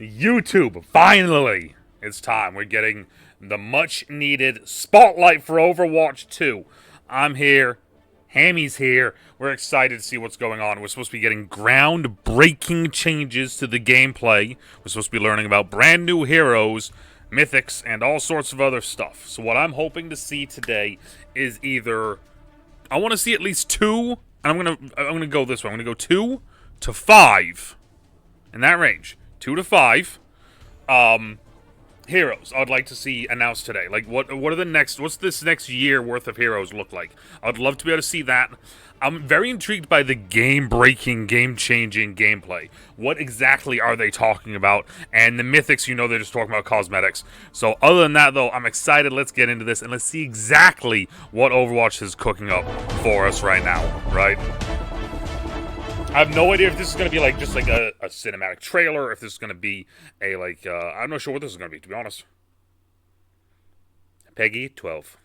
YouTube, finally, it's time. We're getting the much-needed spotlight for Overwatch 2. I'm here. Hammy's here. We're excited to see what's going on. We're supposed to be getting groundbreaking changes to the gameplay. We're supposed to be learning about brand new heroes, mythics, and all sorts of other stuff. So what I'm hoping to see today is either... I want to see at least 2, and I'm gonna go this way. I'm gonna go 2 to 5. In that range. 2 to 5 heroes I'd like to see announced today. Like, what's this next year worth of heroes look like? I'd love to be able to see that. I'm very intrigued by the game-breaking, game-changing gameplay. What exactly are they talking about? And the mythics, you know, they're just talking about cosmetics. So other than that, though, I'm excited. Let's get into this, and let's see exactly what Overwatch is cooking up for us right now, right? I have no idea if this is going to be, like, just, like, a cinematic trailer, or if this is going to be a, like, I'm not sure what this is going to be, to be honest. Peggy, 12.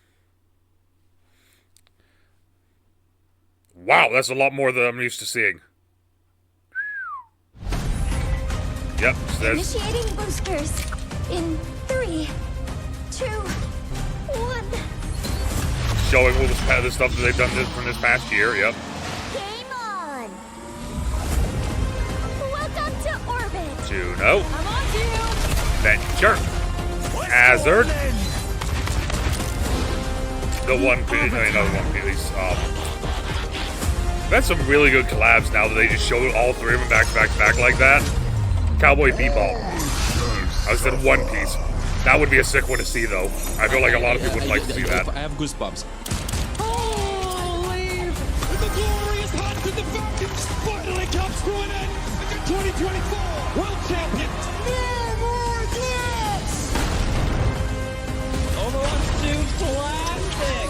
Wow, that's a lot more than I'm used to seeing. Yep, initiating boosters in 3, 2, 1. Showing all the stuff that they've done from this past year, yep. Game on! Welcome to orbit! Juno. I'm on to you! Venture. Hazard. The One Piece, another One Piece. That's some really good collabs now that they just showed all 3 of them back to back to back like that. Cowboy Bebop. I said One Piece. That would be a sick one to see, though. I feel like a lot of people would like to see that. I have goosebumps. Holy! The glorious hunt of the Falcons finally comes to an end. The 2024 World Champions. No more clips! Overwatch 2 classic!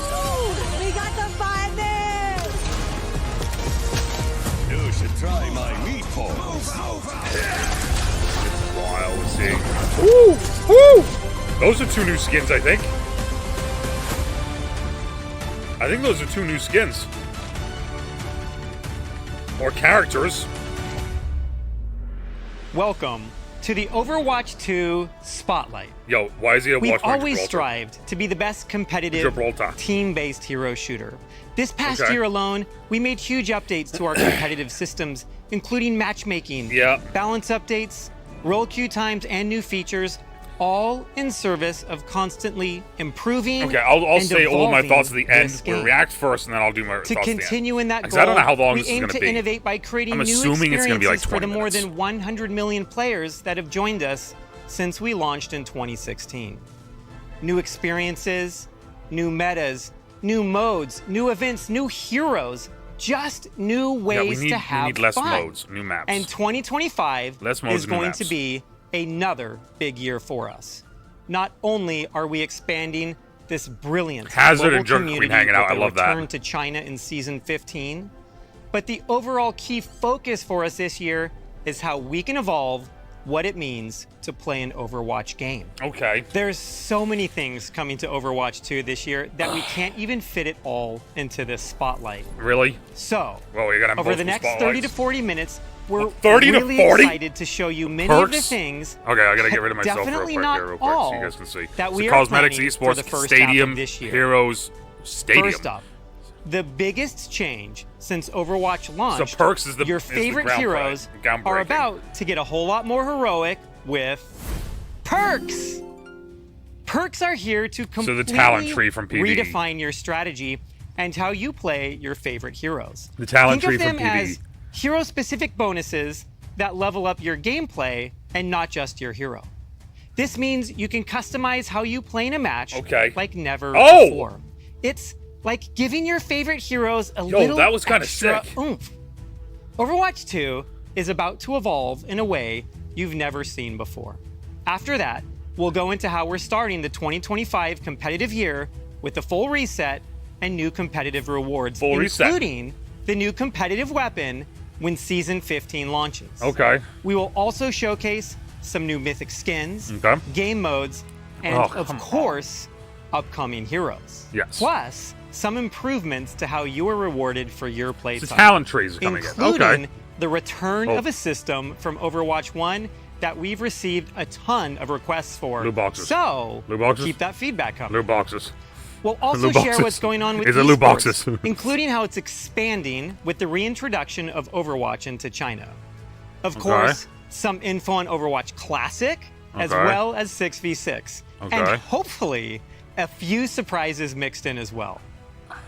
We got the finals! You should try my meatballs. Wild, let's see. Woo! Woo! Those are 2 new skins, I think. I think those are 2 new skins. Or characters. Welcome to the Overwatch 2 Spotlight. Yo, why is he a We've Watch always strived to be the best competitive, Gibraltar. team-based hero shooter. This past Okay. year alone, we made huge updates to our competitive systems, including matchmaking, Yeah. balance updates, roll queue times, and new features, all in service of constantly improving. Okay, I'll and say all of my evolving thoughts at the end. this We'll game. react first, and then I'll do my thoughts To at the end. continue in that 'Cause goal, I don't know how long we this is aim gonna to be. innovate by creating I'm new assuming it's gonna be like experiences for the 20 more minutes. than 100 million players that have joined us since we launched in 2016. New experiences, new metas, new modes, new events, new heroes, just new ways to have we need less fun. modes, new maps. And 2025 Less modes, is new going maps. to be another big year for us. Not only are we expanding this brilliant Hazard global and Jerk Queen community hanging out, with I love a that. return to China in Season 15, but the overall key focus for us this year is how we can evolve what it means to play an Overwatch game. Okay. There's so many things coming to Overwatch 2 this year that we can't even fit it all into this spotlight. Really? So, Well, you're gonna have over the multiple next 30 to spotlights. 40 minutes, we're 30 to really 40? excited to show you many of the Perks? things. Okay, I gotta get rid of myself real definitely quick not here, real quick, so all you guys can see. that So we are cosmetics, planning for esports, the first stadium, half of this year. heroes, stadium. First up, the biggest change since Overwatch launched. So perks is the your is the favorite heroes groundbreaking. are about to get a whole lot more heroic with perks. Perks are here to completely the talent tree from PvE. redefine your strategy and how you play your favorite heroes. The talent Think tree of from them as PvE. hero-specific bonuses that level up your gameplay and not just your hero. This means you can customize how you play in a match like never before. It's like giving your favorite heroes a little that was kinda extra sick. oomph. Overwatch 2 is about to evolve in a way you've never seen before. After that, we'll go into how we're starting the 2025 competitive year with the full reset and new competitive rewards, including the new competitive weapon when Season 15 launches. Okay. We will also showcase some new mythic skins, Okay. game modes, and of course, upcoming heroes. Yes. Plus, some improvements to how you are rewarded for your playtime. The talent trees are coming in. Including Okay. the return of a system from Overwatch 1 that we've received a ton of requests for. Loot boxes. So, Loot boxes? keep that feedback coming. Loot boxes. We'll also Loot share boxes. what's going on with Is it loot esports, boxes? including how it's expanding with the reintroduction of Overwatch into China. Of Okay. course, some info on Overwatch Classic, as Okay. well as 6v6. Okay. And hopefully, a few surprises mixed in as well.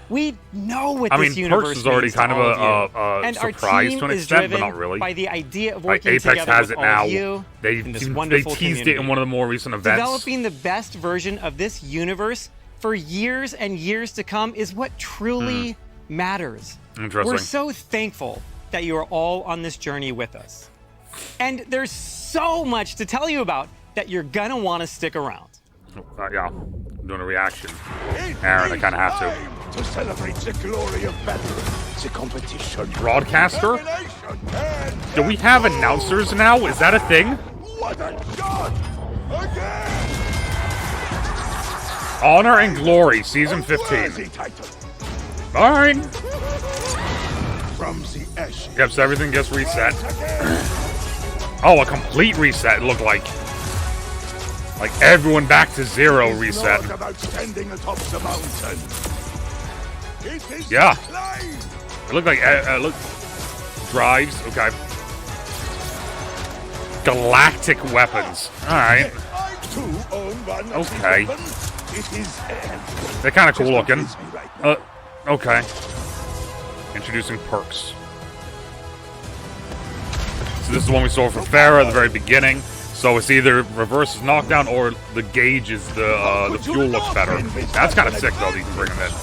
We know what I this mean, universe Perks is already means kind to of all of you. a And our surprise team to an is extent, but driven not really. by the idea of Like working Apex together has with it all now. of you They in this they wonderful teased it community. in one of the more recent events. Developing the best version of this universe for years and years to come is what truly matters. Interesting. We're so thankful that you are all on this journey with us. And there's so much to tell you about that you're gonna want to stick around. Yeah, I'm doing a reaction. Aaron, I kind of have to. To celebrate the glory of battle, the competition. Broadcaster? Domination, and Do we have announcers now? Is that a thing? what a shot! Again! Honor and Glory, Season 15. Worthy title. Fine. From the ashes. Yep, so everything gets reset. Again. Oh, a complete reset, it looked like. Like everyone back to zero reset. Not about standing atop the mountain. It is Yeah. the climb. It looked like, look, drives, okay. Galactic weapons. Alright. I too own one of these Okay. weapons. It is They're kind of cool just looking. amaze me right now. Okay. Introducing perks. So this is the one we saw for Farah at the very beginning. So it's either reverses knockdown or the gauge is the fuel looks better. That's kind of sick though that you can bring them in.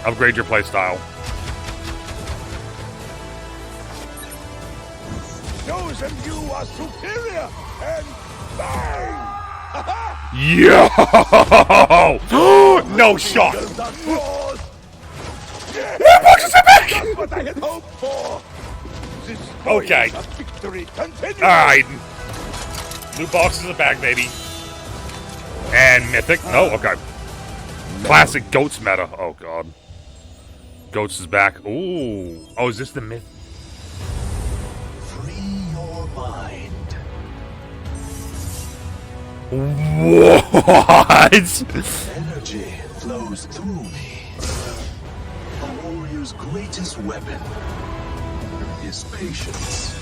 Upgrade your playstyle. Chosen you are superior and bang! Yo! No shot! Boxes are back! That's what I had hoped for. This story Okay. of victory continues. Alright. Loot boxes are back, baby. And Mythic. No, okay. Classic Goats meta. Oh, God. Goats is back. Ooh. Oh, is this the myth? Free your mind. What? Energy flows through me. A warrior's greatest weapon is patience.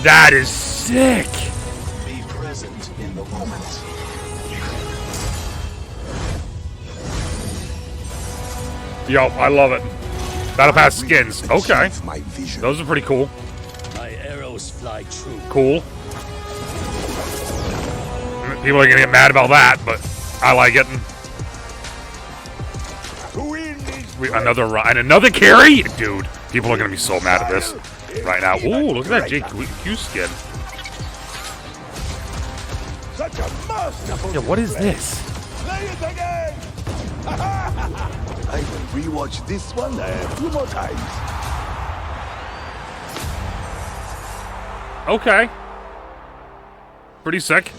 That is sick. Be present in the moment. Yo, I love it. Battle Pass skins. Okay. My vision. Those are pretty cool. My arrows fly true. Cool. People are gonna get mad about that, but I like it. To win is Another run and another carry? Dude, people are gonna be so mad at this right now. Ooh, look at that JQ skin. such a masterful Yeah, what is display. this? Play it again! I will rewatch this one a few more times. Okay. Pretty sick.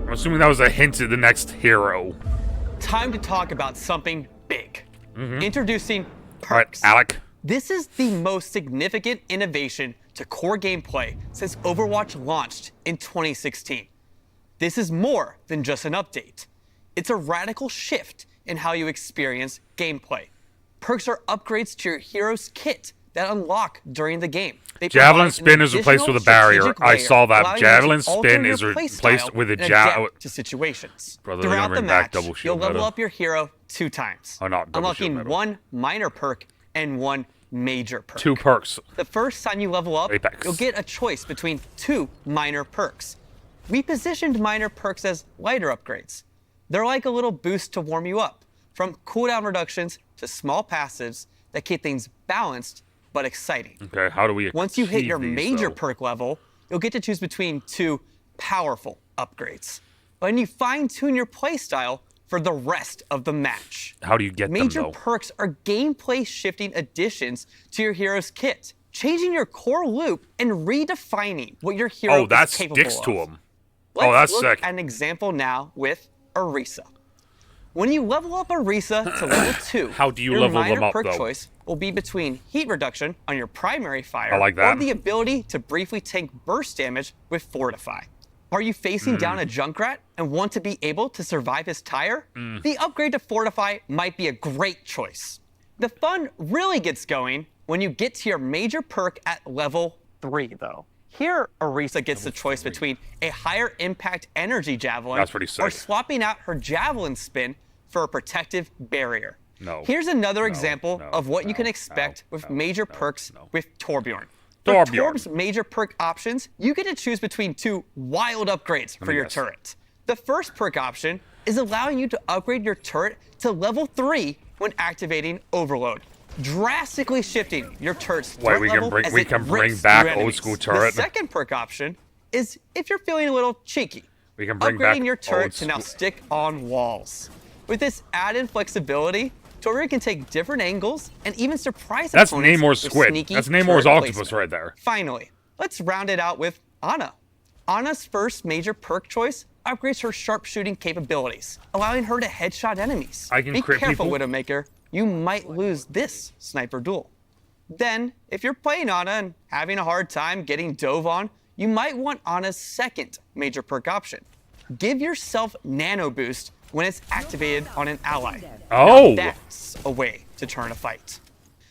I'm assuming that was a hint at the next hero. Time to talk about something big. Introducing All right, perks. Alec. This is the most significant innovation to core gameplay since Overwatch launched in 2016. This is more than just an update. It's a radical shift in how you experience gameplay. Perks are upgrades to your hero's kit that unlock during the game. They Javelin provide spin an is replaced with a additional barrier. strategic I layer, saw that. allowing you Javelin to alter spin your is play replaced style with a and javelin. adapt to situations. Brother, they're gonna Throughout the bring back match, double you'll shield level meta. up your hero 2 times, Oh, not double shield unlocking meta. 1 minor perk and 1 major perk. 2 perks. The first time you level up, Apex. you'll get a choice between 2 minor perks. We positioned minor perks as lighter upgrades. They're like a little boost to warm you up, from cooldown reductions to small passives that keep things balanced but exciting. Okay, how do we Once you hit achieve your these, major though? perk level, you'll get to choose between 2 powerful upgrades. And you fine-tune your playstyle for the rest of the match. How do you get Major them, though? perks are gameplay shifting additions to your hero's kit, changing your core loop and redefining what your hero Oh, that is capable sticks of. to them. Let's that's look sick. at an example now with Orisa. When you level up Orisa to level 2, How do you your level minor them up, perk though? choice will be between heat reduction on your primary fire I like that. or the ability to briefly tank burst damage with Fortify. Are you facing down a Junkrat and want to be able to survive his tire? The upgrade to Fortify might be a great choice. The fun really gets going when you get to your major perk at level 3, though. Here, Orisa gets the choice between a higher impact energy javelin That's pretty sick. or swapping out her javelin spin for a protective barrier. No. Here's another No, example no, of what you can no, expect no, with no, major no, perks no. with Torbjorn. For Torbjorn. Torb's major perk options, you get to choose between 2 wild upgrades for me your guess. turret. The first perk option is allowing you to upgrade your turret to level 3 when activating Overload, drastically shifting your turret's threat we can level bring- as we it can bring rips back through old enemies. school turret. The second perk option is if you're feeling a little cheeky, We can bring back upgrading your turret old to now school- stick on walls. With this added flexibility, Torbjorn can take different angles and even surprise That's opponents Namor's with squid. sneaky That's Namor's turret octopus placement. right there. Finally, let's round it out with Ana. Ana's first major perk choice upgrades her sharpshooting capabilities, allowing her to headshot enemies. I can Be crit careful, people. Widowmaker. You might lose this sniper duel. Then, if you're playing Ana and having a hard time getting dove on, you might want Ana's second major perk option. Give yourself Nano Boost when it's activated on an ally. Oh. Now that's a way to turn a fight.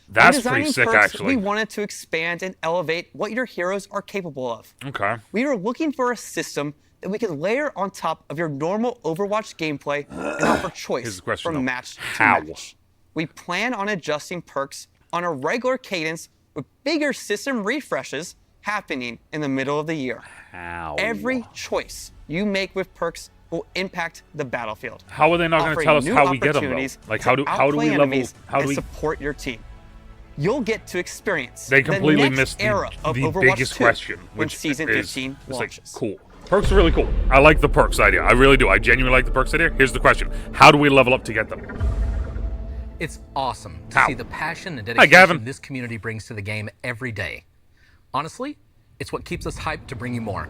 That's When pretty designing sick, perks, actually. We wanted to expand and elevate what your heroes are capable of. Okay. We were looking for a system that we could layer on top of your normal Overwatch gameplay and offer Here's choice the question, though. from match to How? match. We plan on adjusting perks on a regular cadence with bigger system refreshes happening in the middle of the year. How? Every choice you make with perks will impact the battlefield. How are they not going to offering tell us new how we get them, though? opportunities Like, to how do we outplay level? enemies How do and we? support your team? You'll get to experience They completely the next missed era of the Overwatch biggest 2 question, when which Season is 15 it's like, launches. cool. Perks are really cool. I like the perks idea. I really do. I genuinely like the perks idea. Here's the question: how do we level up to get them? It's awesome to How? see the passion and Hi, Gavin. dedication this community brings to the game every day. Honestly, it's what keeps us hyped to bring you more.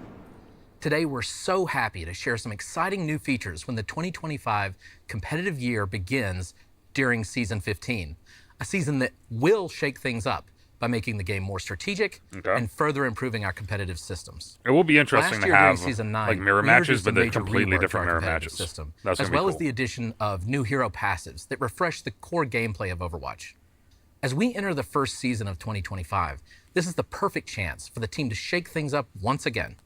Today, we're so happy to share some exciting new features when the 2025 competitive year begins during Season 15, a season that will shake things up by making the game more strategic Okay. and further improving our competitive systems. It will be interesting Last to year during have Season 9, like mirror we matches, introduced but a they're major completely rework to different our mirror competitive matches. System, That's as gonna be well as cool. the addition of new hero passives that refresh the core gameplay of Overwatch. As we enter the first season of 2025, this is the perfect chance for the team to shake things up once again.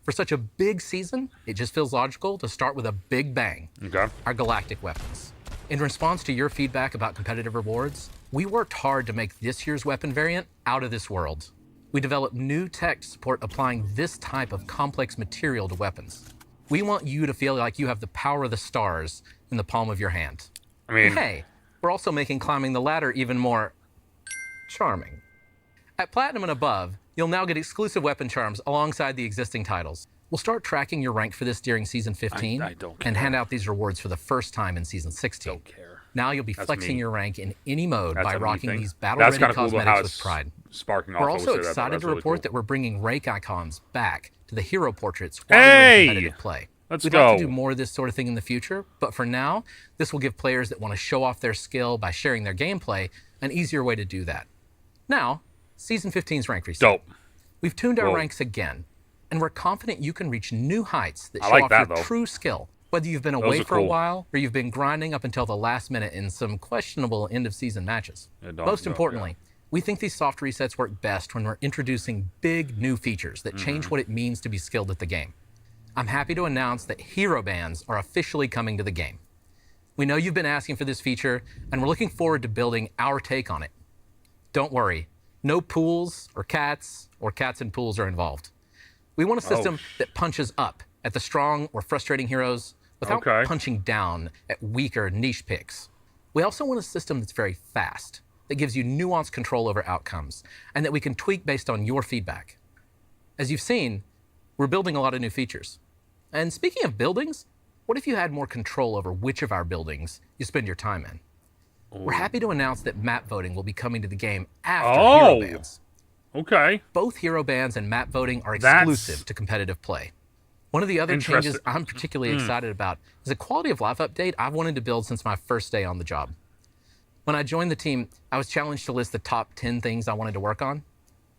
For such a big season, it just feels logical to start with a big bang. Okay. Our galactic weapons. In response to your feedback about competitive rewards, we worked hard to make this year's weapon variant out of this world. We developed new tech to support applying this type of complex material to weapons. We want you to feel like you have the power of the stars in the palm of your hand. I mean, Hey, we're also making climbing the ladder even more charming. At Platinum and above, you'll now get exclusive weapon charms alongside the existing titles. We'll start tracking your rank for this during Season 15 I don't and care. hand out these rewards for the first time in Season 16. Don't care. Now you'll be That's flexing me. your rank in any mode That's by a me rocking thing. these That's battle-ready kinda cool, though, how cosmetics with it's pride. sparking off. We're I will also say that, though. excited That's to really report cool. that we're bringing rank icons back to the hero portraits while Hey! you're in competitive play. Let's We'd like to go. do more of this sort of thing in the future, but for now, this will give players that want to show off their skill by sharing their gameplay an easier way to do that. Now, Season 15's rank reset. Dope. We've tuned our Whoa. ranks again, and we're confident you can reach new heights that I show like off that, your though. true skill, whether you've been Those away are for a cool. while or you've been grinding up until the last minute in some questionable end-of-season matches. Yeah, don't- Most don't- importantly, we think these soft resets work best when we're introducing big new features that change Mm-hmm. what it means to be skilled at the game. I'm happy to announce that hero bans are officially coming to the game. We know you've been asking for this feature, and we're looking forward to building our take on it. Don't worry, no pools or cats in pools are involved. We want a system that punches up at the strong or frustrating heroes without Okay. punching down at weaker niche picks. We also want a system that's very fast, that gives you nuanced control over outcomes, and that we can tweak based on your feedback. As you've seen, we're building a lot of new features. And speaking of buildings, what if you had more control over which of our buildings you spend your time in? We're happy to announce that map voting will be coming to the game after Oh. hero bans. Okay. Both hero bans and map voting are That's- exclusive to competitive play. One of the other changes Interesting. I'm particularly excited about is a quality of life update I've wanted to build since my first day on the job. When I joined the team, I was challenged to list the top 10 things I wanted to work on.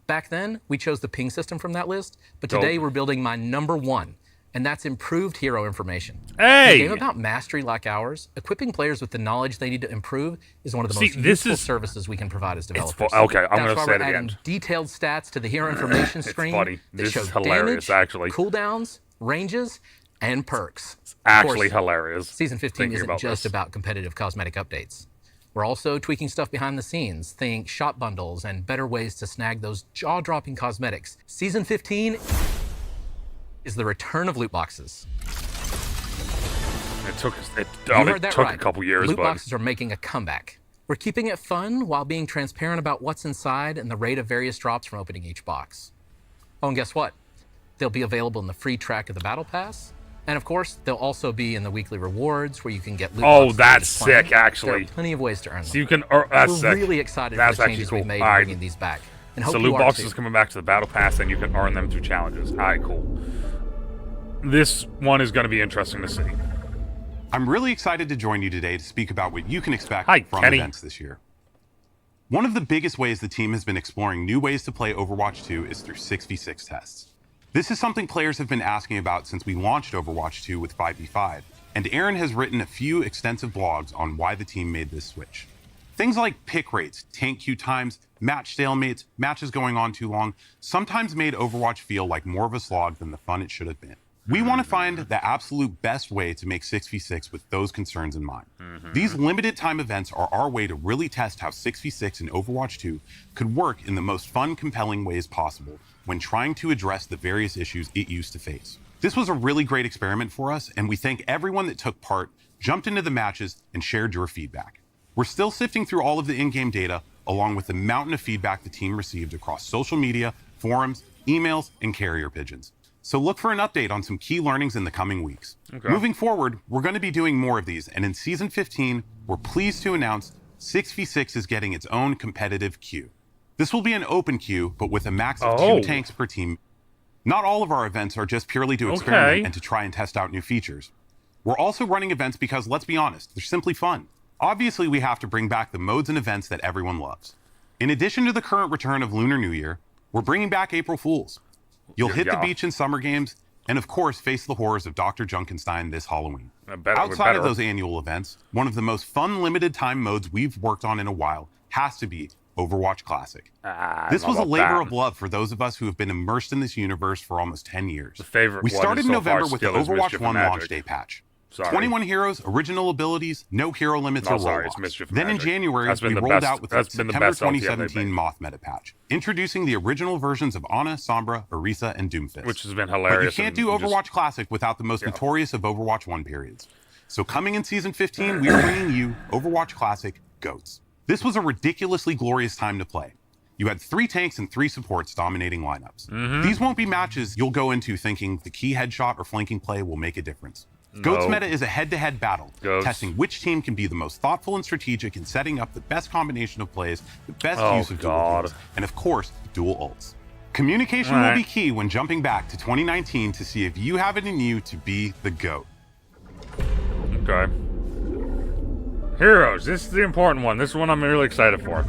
Back then, we chose the ping system from that list, but today Dope. we're building my #1, and that's improved hero information. Hey! In a game about mastery like ours, equipping players with the knowledge they need to improve is one of the See, most this useful is- services we can provide as developers. okay, I'm That's gonna why say we're it again. adding detailed stats to the hero information screen funny. that This show is hilarious, damage, actually. cooldowns, ranges, and perks. Of Actually course, hilarious. Season 15 thinking isn't about just this. about competitive cosmetic updates. We're also tweaking stuff behind the scenes, think shop bundles and better ways to snag those jaw-dropping cosmetics. Season 15 is the return of loot boxes. It took You heard that took right. a couple years, Loot but boxes are making a comeback. We're keeping it fun while being transparent about what's inside and the rate of various drops from opening each box. Oh, and guess what? They'll be available in the free track of the Battle Pass. And of course, they'll also be in the weekly rewards where you can get loot Oh, boxes that's for just playing. sick, actually. There are plenty of ways to earn them. so you can. That's We're sick. really excited That's for the actually changes cool. we've made All right. bringing these back. And hope So you loot are boxes too. coming back to the battle pass, and you can earn them through challenges. All right, cool. This one is going to be interesting to see. I'm really excited to join you today to speak about what you can expect Hi, from Kenny. events this year. One of the biggest ways the team has been exploring new ways to play Overwatch 2 is through 6v6 tests. This is something players have been asking about since we launched Overwatch 2 with 5v5, and Aaron has written a few extensive blogs on why the team made this switch. Things like pick rates, tank queue times, match stalemates, matches going on too long, sometimes made Overwatch feel like more of a slog than the fun it should have been. We want to find the absolute best way to make 6v6 with those concerns in mind. These limited time events are our way to really test how 6v6 in Overwatch 2 could work in the most fun, compelling ways possible when trying to address the various issues it used to face. This was a really great experiment for us, and we thank everyone that took part, jumped into the matches, and shared your feedback. We're still sifting through all of the in-game data, along with the mountain of feedback the team received across social media, forums, emails, and carrier pigeons. So look for an update on some key learnings in the coming weeks. Okay. Moving forward, we're going to be doing more of these, and in Season 15, we're pleased to announce 6v6 is getting its own competitive queue. This will be an open queue, but with a max of Oh. 2 tanks per team. Not all of our events are just purely to experiment Okay. and to try and test out new features. We're also running events because, let's be honest, they're simply fun. Obviously, we have to bring back the modes and events that everyone loves. In addition to the current return of Lunar New Year, we're bringing back April Fools. You'll hit the Yeah. beach in summer games, and of course, face the horrors of Dr. Junkenstein this Halloween. Better- Outside of better. those annual events, one of the most fun limited time modes we've worked on in a while has to be Overwatch Classic. This was a labor of love for those of us who have been immersed in this universe for almost 10 years. The favorite We one started is in so far November with the still is Overwatch Mischief and 1 launch Magic. day patch. Sorry. 21 heroes, original abilities, no hero limits No, or sorry, roll-offs. it's Mischief and Then in Magic. January, That's been we the rolled best- out with the that's been the September best LTM they've 2017 made. Moth meta patch, introducing the original versions of Ana, Sombra, Orisa, and Doomfist. Which has been But you hilarious. can't and do just- Overwatch Classic without the most notorious of Overwatch 1 periods. So coming in Season 15, we are bringing you Overwatch Classic GOATs. This was a ridiculously glorious time to play. You had 3 tanks and 3 supports dominating lineups. These won't be matches you'll go into thinking the key headshot or flanking play will make a difference. GOATs meta is a head-to-head battle, Goats. testing which team can be the most thoughtful and strategic in setting up the best combination of plays, the best Oh, use of dual God. kills, and of course, dual ults. Communication All will right. be key when jumping back to 2019 to see if you have it in you to be the GOAT. Okay. Heroes. This is the important one. This is one I'm really excited for.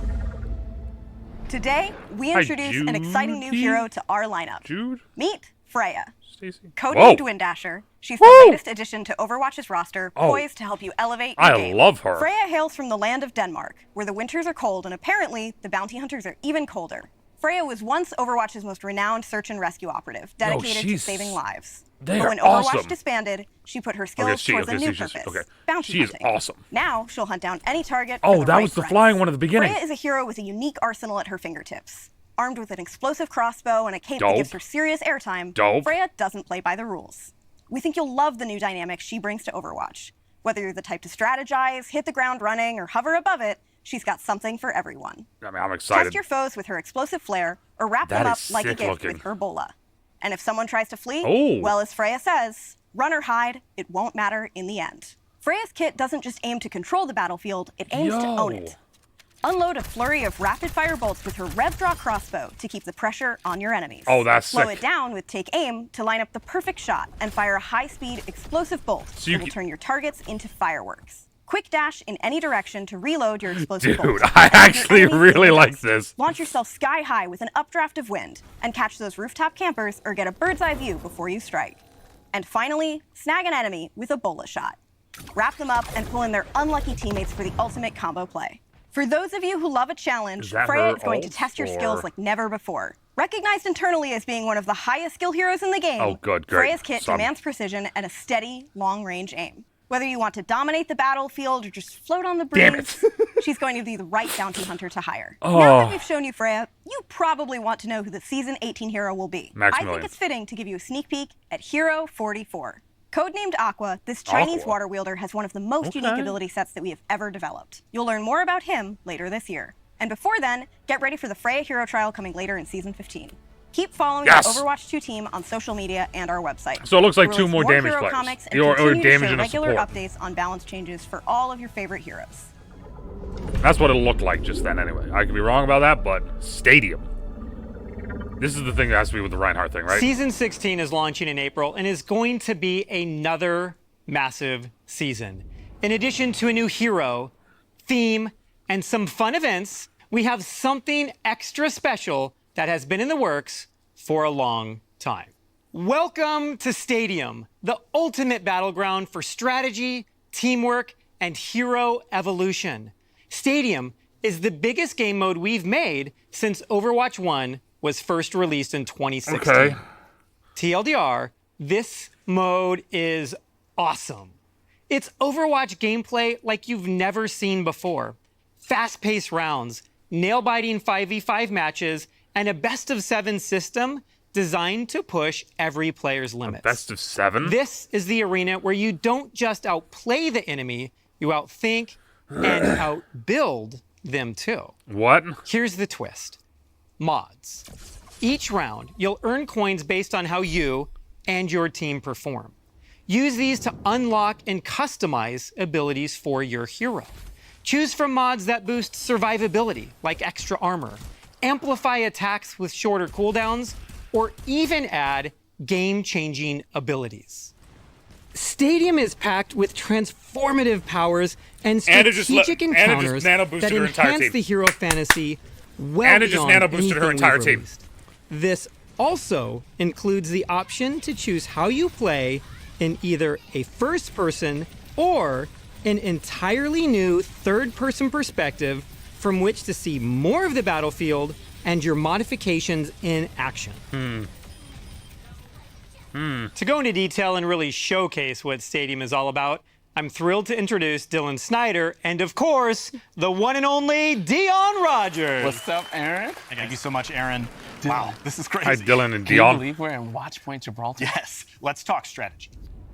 Today, we Hi, introduce an exciting new Judy. hero to our lineup. Jude? Meet Freya. Stacy? Codenamed Whoa. Windasher, she's Woo! the latest addition to Overwatch's roster, Oh. poised to help you elevate your I game. love her. Freya hails from the land of Denmark, where the winters are cold and apparently the bounty hunters are even colder. Freya was once Overwatch's most renowned search and rescue operative, dedicated to she's- saving lives. they But are when Overwatch awesome. disbanded, she put her skills towards a new purpose, bounty She is hunting. awesome. Now she'll hunt down any target. Oh, for the that right was the price. flying one at the beginning. Freya is a hero with a unique arsenal at her fingertips. Armed with an explosive crossbow and a cape that Dope. gives her serious airtime, Dope. Freya doesn't play by the rules. We think you'll love the new dynamic she brings to Overwatch. Whether you're the type to strategize, hit the ground running, or hover above it, she's got something for everyone. I mean, I'm excited. Test your foes with her explosive flare, or wrap That them up is like a sick gift looking. with her bola. And if someone tries to flee, Oh. well, as Freya says, run or hide, it won't matter in the end. Freya's kit doesn't just aim to control the battlefield, it aims to own Yo. it. Unload a flurry of rapid-fire bolts with her rev-draw crossbow to keep the pressure on your enemies. Oh, that's Slow sick. it down with Take Aim to line up the perfect shot and fire a high-speed explosive bolt So you that will can- turn your targets into fireworks. Quick dash in any direction to reload your explosive Dude, bolt. I And your actually enemies really in the like dust. this. Launch yourself sky high with an updraft of wind and catch those rooftop campers or get a bird's eye view before you strike. And finally, snag an enemy with a bola shot. Wrap them up and pull in their unlucky teammates for the ultimate combo play. For those of you who love a challenge, Is that Freja her is going to ult, test your or- skills like never before. Recognized internally as being one of the highest skill heroes in the game, Oh, good, great. Freya's kit Son. demands precision and a steady, long-range aim. Whether you want to dominate the battlefield or just float on the breeze, Damn it. she's going to be the right bounty hunter to hire. Oh. Now that we've shown you Freya, you probably want to know who the Season 18 hero will be. I Maximilian. think it's fitting to give you a sneak peek at Hero 44. Codenamed AQUA, this Chinese AQUA. water wielder has one of the most unique ability sets that we have ever developed. You'll learn more about him later this year. And before then, get ready for the Freya Hero Trial coming later in Season 15. Keep following Yes! the Overwatch 2 team on social media and our website. So it looks like We'll two release more damage hero players. comics and Or continue to damage show and a regular support. updates on balance changes for all of your favorite heroes. That's what it looked like just then anyway. I could be wrong about that, but Stadium. This is the thing that has to be with the Reinhardt thing, right? Season 16 is launching in April and is going to be another massive season. In addition to a new hero, theme, and some fun events, we have something extra special that has been in the works for a long time. Welcome to Stadium, the ultimate battleground for strategy, teamwork, and hero evolution. Stadium is the biggest game mode we've made since Overwatch 1 was first released in 2016. Okay. TLDR, this mode is awesome. It's Overwatch gameplay like you've never seen before. Fast-paced rounds, nail-biting 5v5 matches, and a best-of-7 system designed to push every player's limits. Best of 7? This is the arena where you don't just outplay the enemy, you outthink and outbuild them too. What? Here's the twist. Mods. Each round, you'll earn coins based on how you and your team perform. Use these to unlock and customize abilities for your hero. Choose from mods that boost survivability, like extra armor, amplify attacks with shorter cooldowns, or even add game-changing abilities. Stadium is packed with transformative powers and Anna just strategic Anna just encounters nano boosted that her entire enhance team. the hero fantasy well Anna just beyond nano boosted her anything entire we've team. released. This also includes the option to choose how you play in either a first-person or an entirely new third-person perspective from which to see more of the battlefield and your modifications in action. To go into detail and really showcase what Stadium is all about, I'm thrilled to introduce Dylan Snyder and, of course, the one and only Dion Rogers. What's up, Aaron? Thank you so much, Aaron. Wow, this is crazy. Hi, Dylan and Can you Dion. believe we're in Watch Point Gibraltar? Yes, let's talk strategy.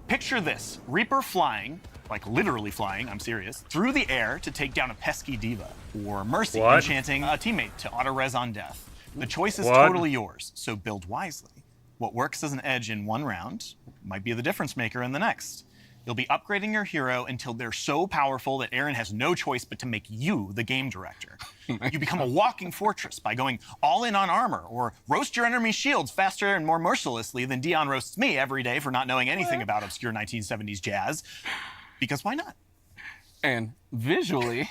Picture this, Reaper flying, like literally flying, I'm serious, through the air to take down a pesky diva, or Mercy What? enchanting a teammate to auto-res on death. The choice is What? totally yours, so build wisely. What works as an edge in one round might be the difference maker in the next. You'll be upgrading your hero until they're so powerful that Aaron has no choice but to make you the game director. You become a walking fortress by going all in on armor, or roast your enemy shields faster and more mercilessly than Dion roasts me every day for not knowing anything about obscure 1970s jazz. Because why not? And visually,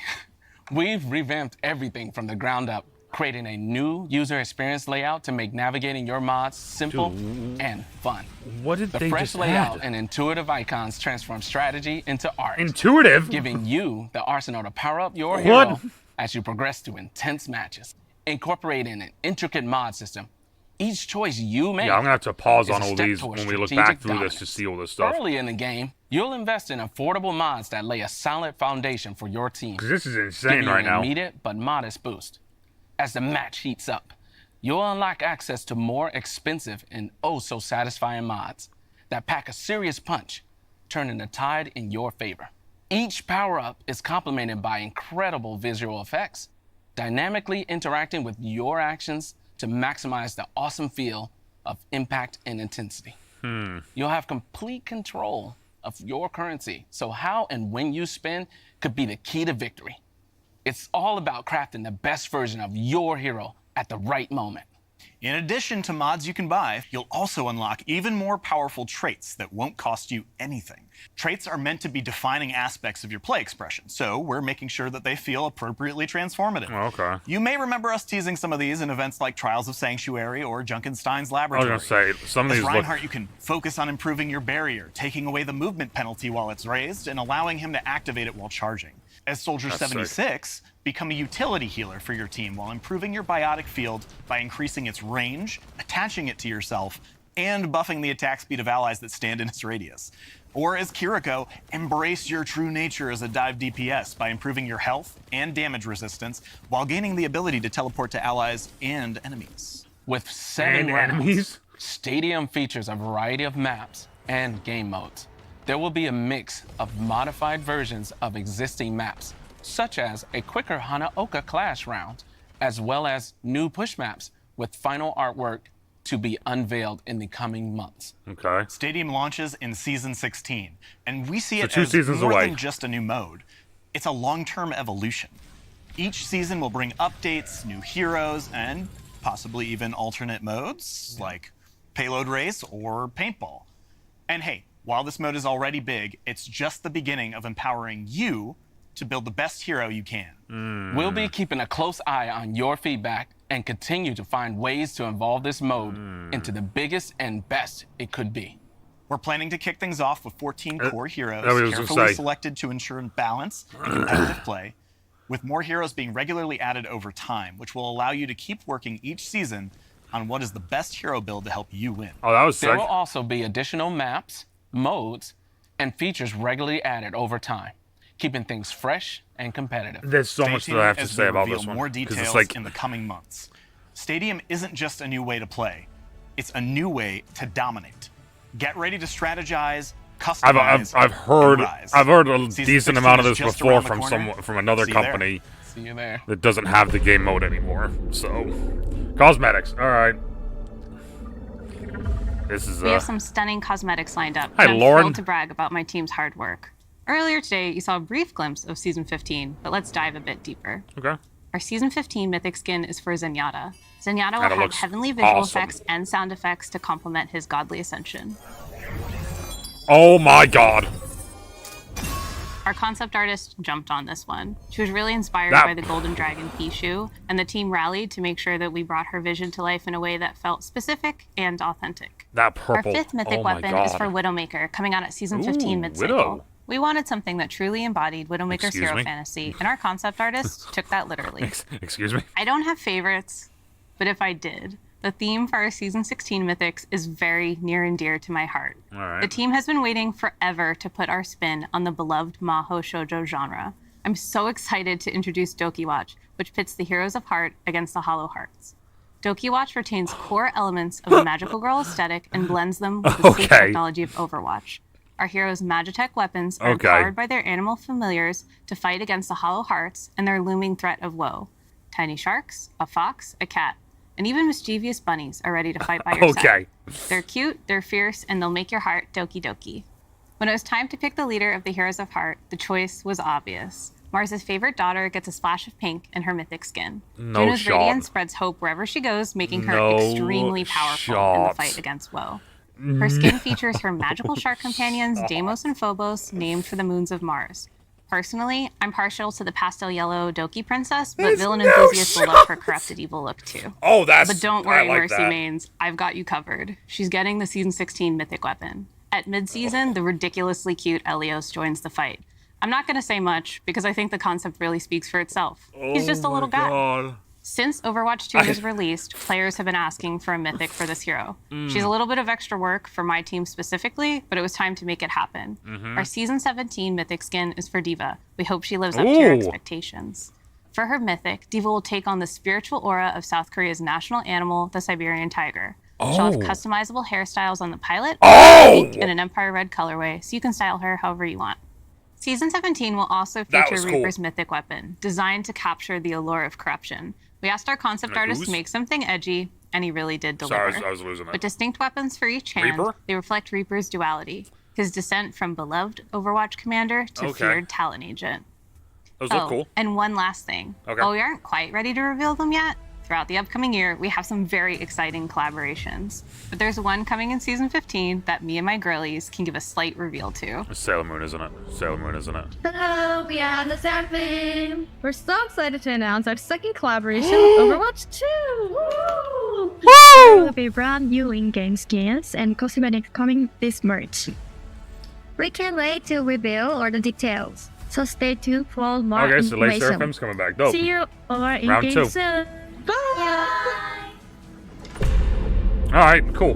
we've revamped everything from the ground up, creating a new user experience layout to make navigating your mods simple and fun. What did The they fresh just layout add? and intuitive icons transform strategy into art, Intuitive? giving you the arsenal to power up your What? hero as you progress through intense matches. Incorporating an intricate mod system, each choice you make Yeah, I'm gonna have to pause is on a all step these towards when we look strategic back through this to dominance. see all this stuff. Early in the game, you'll invest in affordable mods that lay a solid foundation for your team. 'Cause this is insane giving you right an now. immediate but modest boost. As the match heats up, you'll unlock access to more expensive and oh so satisfying mods that pack a serious punch, turning the tide in your favor. Each power-up is complemented by incredible visual effects, dynamically interacting with your actions to maximize the awesome feel of impact and intensity. You'll have complete control of your currency, so how and when you spend could be the key to victory. It's all about crafting the best version of your hero at the right moment. In addition to mods you can buy, you'll also unlock even more powerful traits that won't cost you anything. Traits are meant to be defining aspects of your play expression, so we're making sure that they feel appropriately transformative. Okay. You may remember us teasing some of these in events like Trials of Sanctuary or Junkenstein's Laboratory. I was gonna say, some of As these Reinhardt, look... you can focus on improving your barrier, taking away the movement penalty while it's raised, and allowing him to activate it while charging. As Soldier That's 76, become a utility healer for your team while improving your biotic field by increasing its range, attaching it to yourself, and buffing the attack speed of allies that stand in its radius. Or as Kiriko, embrace your true nature as a dive DPS by improving your health and damage resistance while gaining the ability to teleport to allies and enemies. With 7 And rounds, enemies? Stadium features a variety of maps and game modes. There will be a mix of modified versions of existing maps, such as a quicker Hanaoka Clash round, as well as new push maps with final artwork to be unveiled in the coming months. Okay. Stadium launches in Season 16, and we see So it 2 as seasons more away. than just a new mode. It's a long-term evolution. Each season will bring updates, new heroes, and possibly even alternate modes, like Payload Race or Paintball. And hey, while this mode is already big, it's just the beginning of empowering you to build the best hero you can. We'll be keeping a close eye on your feedback and continue to find ways to evolve this mode into the biggest and best it could be. We're planning to kick things off with 14 core heroes, that was what I was gonna carefully say. selected to ensure balance and competitive play, with more heroes being regularly added over time, which will allow you to keep working each season on what is the best hero build to help you win. Oh, that was sick. There will also be additional maps, modes, and features regularly added over time, keeping things fresh and competitive. There's so Stay much that tuned I have to as say we about reveal this one. more 'cause details it's like, in the coming months. Stadium isn't just a new way to play; it's a new way to dominate. Get ready to strategize, customize, I've heard and rise. I've heard a Season decent 16 amount of is this just before around the from corner. from another See you there. company See you there. that doesn't have the game mode anymore. So, cosmetics. All right. This is We have some stunning cosmetics lined up. Hi, and I'm Lauren. thrilled to brag about my team's hard work. Earlier today, you saw a brief glimpse of Season 15, but let's dive a bit deeper. okay. Our Season 15 Mythic skin is for Zenyatta. Zenyatta will Kinda have looks heavenly visual awesome. effects and sound effects to complement his godly ascension. Oh my god. Our concept artist jumped on this one. She was really inspired That- by the Golden Dragon Pishu, and the team rallied to make sure that we brought her vision to life in a way that felt specific and authentic. That purple. Our 5th mythic oh my weapon god. is for Widowmaker, coming out at Season 15 Ooh, mid-cycle. Widow. We wanted something that truly embodied Widowmaker's Excuse hero me? fantasy, and our concept artist took that literally. Excuse me. I don't have favorites, but if I did, the theme for our Season 16 Mythics is very near and dear to my heart. All right. The team has been waiting forever to put our spin on the beloved Maho Shoujo genre. I'm so excited to introduce DOKI-WATCH, which pits the heroes of heart against the hollow hearts. DOKI-WATCH retains core elements of the magical girl aesthetic and blends them with the sleek Okay. technology of Overwatch. Our heroes' Magitech weapons are Okay. empowered by their animal familiars to fight against the hollow hearts and their looming threat of woe. Tiny sharks, a fox, a cat, and even mischievous bunnies are ready to fight by your Okay. side. They're cute, they're fierce, and they'll make your heart doki doki. When it was time to pick the leader of the Heroes of Heart, the choice was obvious. Mars's favorite daughter gets a splash of pink in her mythic skin. No Juno's shot. radiance spreads hope wherever she goes, making her No extremely powerful in the shot. fight against woe. Her skin features her magical shark companions, Deimos and Phobos, named for the moons of Mars. Personally, I'm partial to the pastel yellow Doki princess, but There's villain no enthusiasts will love shot. her corrupted evil look too. Oh, that's. But don't I worry, like Mercy that. Mains. I've got you covered. She's getting the Season 16 mythic weapon. At mid-season, the ridiculously cute Elios joins the fight. I'm not going to say much, because I think the concept really speaks for itself. He's just a little guy. God. Since Overwatch 2 was released, players have been asking for a mythic for this hero. She's a little bit of extra work for my team specifically, but it was time to make it happen. Our Season 17 mythic skin is for Diva. We hope she lives up to your Ooh. expectations. For her mythic, Diva will take on the spiritual aura of South Korea's national animal, the Siberian tiger. She'll have customizable hairstyles on the pilot, pink and an Empire Red colorway, so you can style her however you want. Season 17 will also That feature was cool. Reaper's mythic weapon, designed to capture the allure of corruption. We asked our concept Like artist whose? to make something edgy, and he really did deliver. Sorry, I was losing With it. distinct weapons for each hand, Reaper? they reflect Reaper's duality, his descent from beloved Overwatch commander to Okay. feared Talon agent. Those look cool. And one last thing. Okay. While we aren't quite ready to reveal them yet, throughout the upcoming year, we have some very exciting collaborations. But there's one coming in season 15 that me and my girlies can give a slight reveal to. It's Sailor Moon, isn't it? Sailor Moon, isn't it? Hello, we are the Seraphim. We're so excited to announce our second collaboration with Overwatch 2. Woo! There will be brand new in-game skins and cosmetics coming this March. We can't wait to reveal all the details, so stay tuned for more Okay, so Late information. Seraphim's coming back. Dope. See you over Round in-game 2. soon. Bye! Alright, cool.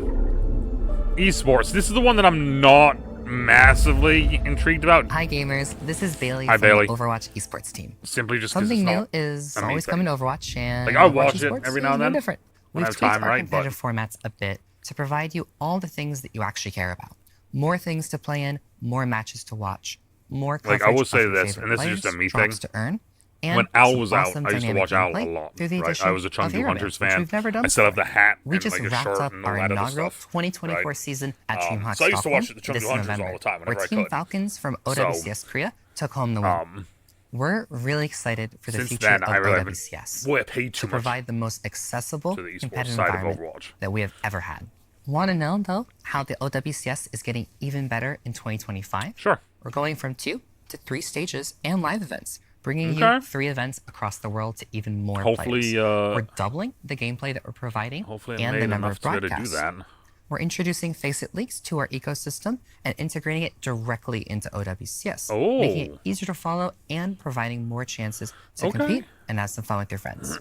Esports. This is the one that I'm not massively intrigued about. Hi gamers, this is Bailey Hi, from Bailey. the Overwatch esports team. Simply just because Something it's new not is an always anything. coming to Overwatch, and Like, I'll Overwatch watch it esports every is now and no then different. when I We've have tweaked time, our right? competitive formats a bit to provide you all the things that you actually care about. More things to play in, more matches to watch, more Like, coverage I will of say your this, favorite and this is just a players, me drops thing. to earn, and When Al some was out, awesome I used to dynamic watch Al a gameplay lot. through the Right? addition I was a of Chengdu Hero Hunters Bands, which fan. we've never done I still have the hat We and just like a wrapped shirt up and all our that other inaugural stuff. 2024 right? season at DreamHack So I used to watch the Stockholm Chengdu this Hunters November, all the time where whenever I Team could. Falcons from So, OWCS Korea took home the win. We're really excited for the since future then, of I really haven't- OWCS boy, I paid too to much provide the most accessible to the esports competitive side of environment Overwatch. that we have ever had. Want to know, though, how the OWCS is getting even better in 2025? Sure. We're going from 2 to 3 stages and live events, bringing Okay. you 3 events across the world to even more Hopefully, players. We're doubling the gameplay that we're providing Hopefully, I and made the number enough of to be able to do broadcasts. that. We're introducing Face It Leaks to our ecosystem and integrating it directly into OWCS, making it easier to follow and providing more chances to compete and have some fun with your friends.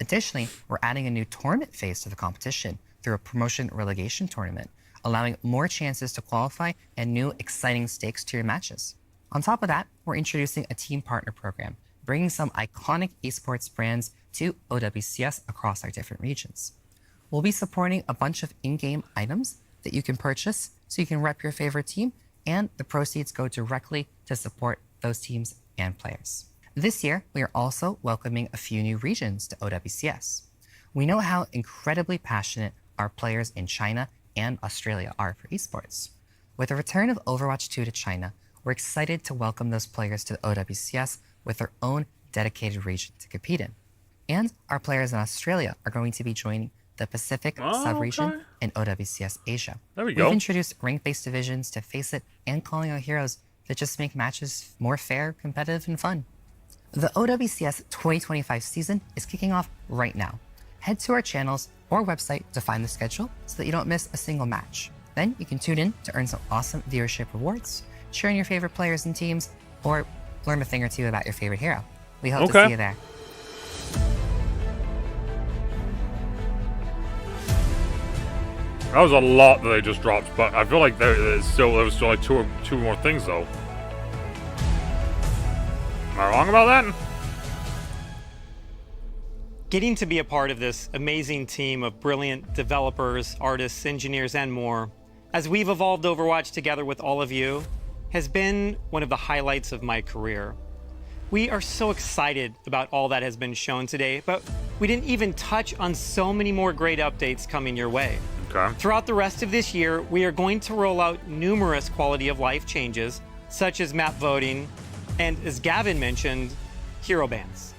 Additionally, we're adding a new tournament phase to the competition through a promotion relegation tournament, allowing more chances to qualify and new exciting stakes to your matches. On top of that, we're introducing a team partner program, bringing some iconic esports brands to OWCS across our different regions. We'll be supporting a bunch of in-game items that you can purchase so you can rep your favorite team, and the proceeds go directly to support those teams and players. This year, we are also welcoming a few new regions to OWCS. We know how incredibly passionate our players in China and Australia are for esports. With the return of Overwatch 2 to China, we're excited to welcome those players to the OWCS with their own dedicated region to compete in. And our players in Australia are going to be joining the Pacific sub-region in OWCS Asia. There we go. We've introduced rank-based divisions to face it and calling out heroes that just make matches more fair, competitive, and fun. The OWCS 2025 season is kicking off right now. Head to our channels or website to find the schedule so that you don't miss a single match. Then you can tune in to earn some awesome viewership rewards, cheer on your favorite players and teams, or learn a thing or two about your favorite hero. We hope to see you there. That was a lot that they just dropped, but I feel like there was still like two more things though. Am I wrong about that? Getting to be a part of this amazing team of brilliant developers, artists, engineers, and more, as we've evolved Overwatch together with all of you, has been one of the highlights of my career. We are so excited about all that has been shown today, but we didn't even touch on so many more great updates coming your way. Okay. Throughout the rest of this year, we are going to roll out numerous quality of life changes, such as map voting, and as Gavin mentioned, hero bans.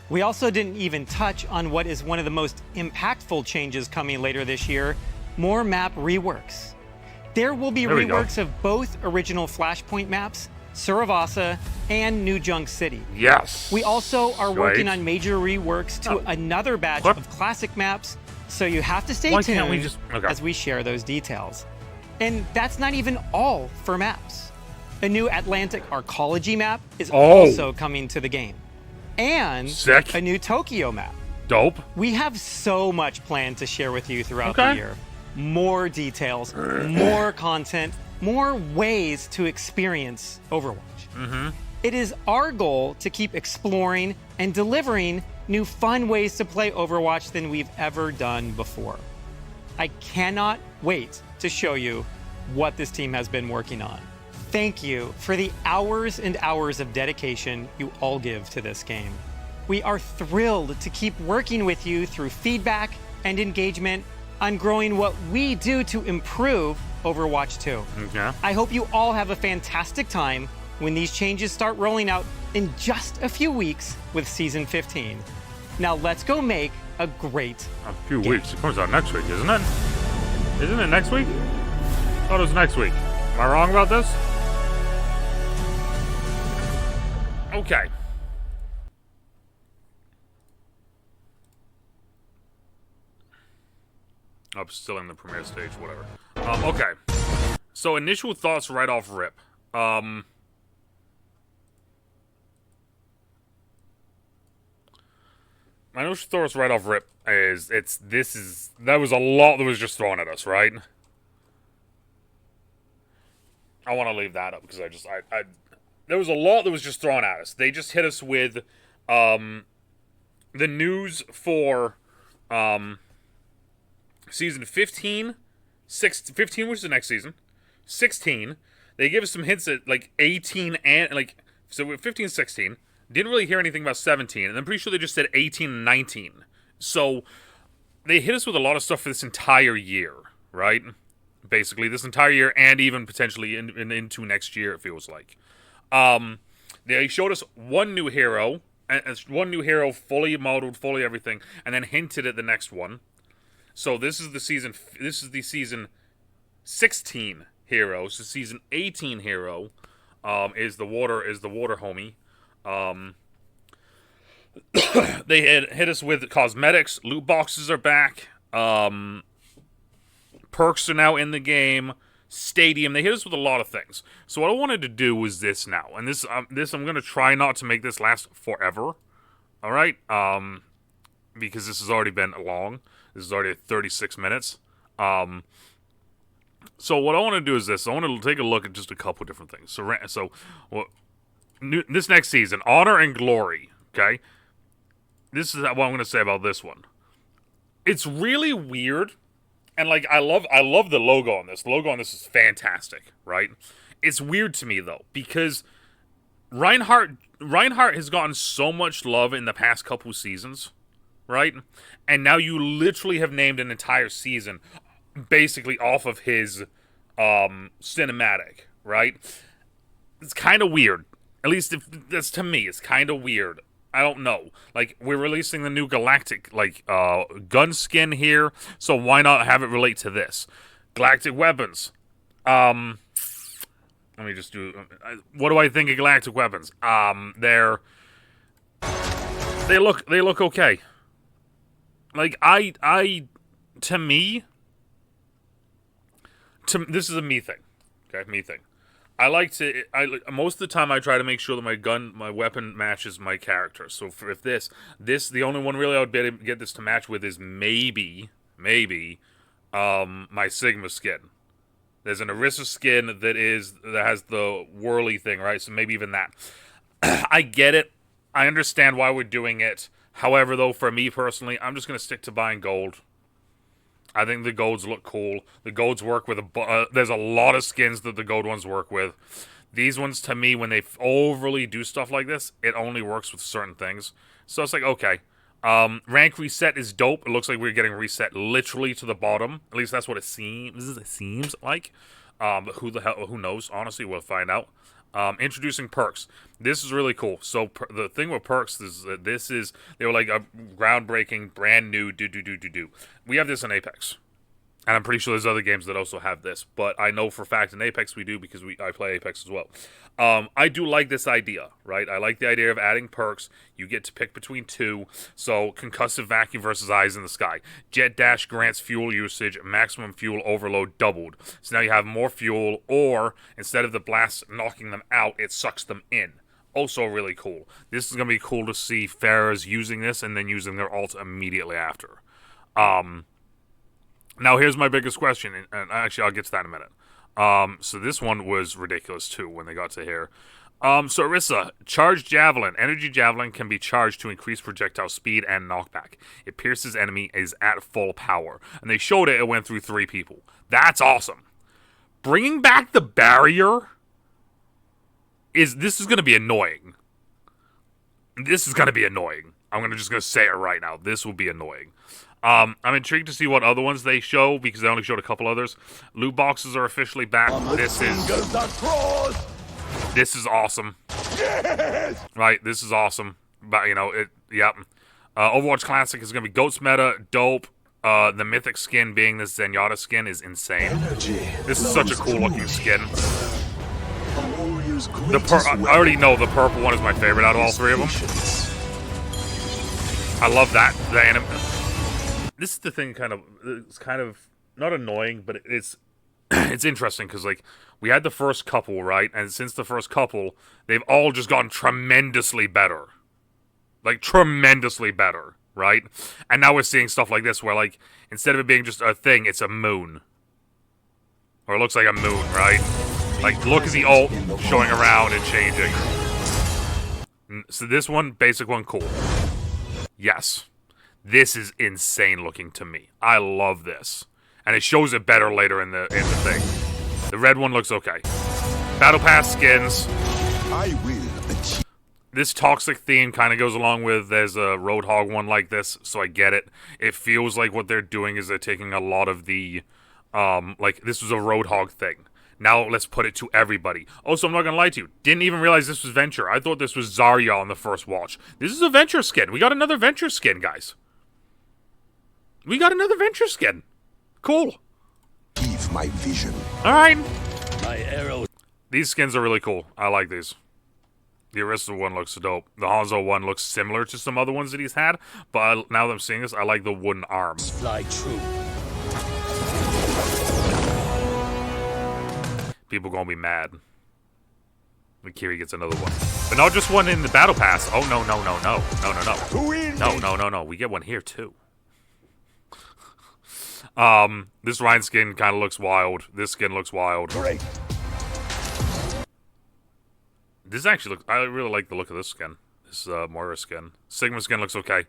We also didn't even touch on what is one of the most impactful changes coming later this year, more map reworks. There will be reworks of both original Flashpoint maps, Suravasa, and New Junk City. Yes. We also are working on major reworks to another batch of classic maps, so you have to stay tuned as we share those details. And that's not even all for maps. A new Atlantic Arcology map is also coming to the game. And a new Tokyo map. Dope. We have so much planned to share with you throughout the year. More details, more content, more ways to experience Overwatch. It is our goal to keep exploring and delivering new fun ways to play Overwatch than we've ever done before. I cannot wait to show you what this team has been working on. Thank you for the hours and hours of dedication you all give to this game. We are thrilled to keep working with you through feedback and engagement on growing what we do to improve Overwatch 2. I hope you all have a fantastic time when these changes start rolling out in just a few weeks with Season 15. Now let's go make a great A few weeks. It comes out next week, isn't it? Isn't it next week? I thought it was next week. Am I wrong about this? Okay. I'm still in the premiere stage, whatever. Okay. So, initial thoughts right off rip. My initial thoughts right off rip is, that was a lot that was just thrown at us, right? I want to leave that up, because there was a lot that was just thrown at us. They just hit us with, the news for, Season 15, 15 which is the next season, 16, they give us some hints at, like, 18 and, like, so 15, 16, didn't really hear anything about 17, and I'm pretty sure they just said 18 and 19. So, they hit us with a lot of stuff for this entire year, right? Basically, this entire year, and even potentially into next year, it feels like. They showed us one new hero, fully modeled, fully everything, and then hinted at the next one. So this is the season 16 hero. So season 18 hero is the water homie. They hit us with cosmetics, loot boxes are back, perks are now in the game, stadium. They hit us with a lot of things. So what I wanted to do was this now, and this I'm gonna try not to make this last forever. All right, because this has already been long. This is already 36 minutes. So what I want to do is this. I want to take a look at just a couple different things. This next season, Honor and Glory, okay? This is what I'm going to say about this one. It's really weird, and, like, I love the logo on this. The logo on this is fantastic, right? It's weird to me, though, because Reinhardt has gotten so much love in the past couple seasons, right? And now you literally have named an entire season basically off of his cinematic, right? It's kind of weird. At least if that's to me, it's kind of weird. I don't know. Like, we're releasing the new Galactic, like, gun skin here, so why not have it relate to this? Galactic weapons. Let me just do... what do I think of Galactic weapons? They look okay. Like, to me, this is a me thing. Okay, me thing. Most of the time I try to make sure that my weapon matches my character. So if this, the only one really I would be able to get this to match with is maybe, my Sigma skin. There's an Orisa skin that has the whirly thing, right? So maybe even that. I get it. I understand why we're doing it. However, though, for me personally, I'm just going to stick to buying gold. I think the golds look cool. The golds work with there's a lot of skins that the gold ones work with. These ones, to me, when they overly do stuff like this, it only works with certain things. So it's like, okay. Rank reset is dope. It looks like we're getting reset literally to the bottom. At least that's what it seems like. But who knows? Honestly, we'll find out. Introducing perks. This is really cool. So the thing with perks is that they were like a groundbreaking, brand new do. We have this in Apex, and I'm pretty sure there's other games that also have this. But I know for a fact in Apex we do because I play Apex as well. I do like this idea, right? I like the idea of adding perks. You get to pick between two. So concussive vacuum versus eyes in the sky. Jet dash grants fuel usage. Maximum fuel overload doubled. So now you have more fuel, or instead of the blast knocking them out, it sucks them in. Also really cool. This is going to be cool to see Pharahs using this and then using their ult immediately after. Now here's my biggest question, and actually I'll get to that in a minute. So this one was ridiculous too when they got to here. So Orisa, charged javelin. Energy javelin can be charged to increase projectile speed and knockback. It pierces enemy is at full power. And they showed it went through 3 people. That's awesome. Bringing back the barrier is going to be annoying. This is going to be annoying. I'm just going to say it right now. This will be annoying. I'm intrigued to see what other ones they show, because they only showed a couple others. Loot boxes are officially back. This is... This is awesome. Right, this is awesome. But, you know, Overwatch Classic is going to be Goats meta, dope. The mythic skin being this Zenyatta skin is insane. This is such a cool looking skin. I already know the purple one is my favorite out of all three of them. I love that. This is the thing, it's kind of not annoying, but it's it's interesting because like we had the first couple, right? And since the first couple, they've all just gotten tremendously better. Like tremendously better, right? And now we're seeing stuff like this where like instead of it being just a thing, it's a moon. Or it looks like a moon, right? Like look at the ult showing around and changing. So this one, basic one, cool. Yes. This is insane looking to me. I love this. And it shows it better later in the thing. The red one looks okay. Battle Pass skins. This toxic theme kind of goes along with, there's a Roadhog one like this, so I get it. It feels like what they're doing is they're taking a lot of the, like, this was a Roadhog thing. Now let's put it to everybody. Also, I'm not going to lie to you. Didn't even realize this was Venture. I thought this was Zarya on the first watch. This is a Venture skin. We got another Venture skin, guys. We got another Venture skin. Cool. Give my vision. Alright. My arrow. These skins are really cool. I like these. The Arista one looks dope. The Hanzo one looks similar to some other ones that he's had. But now that I'm seeing this, I like the wooden arms. Fly true. People gonna be mad. Kiri gets another one. But not just one in the Battle Pass. Oh, no. No. We get one here, too. This Ryan skin kind of looks wild. This skin looks wild. Great. This actually looks... I really like the look of this skin. This Moira skin. Sigma skin looks okay.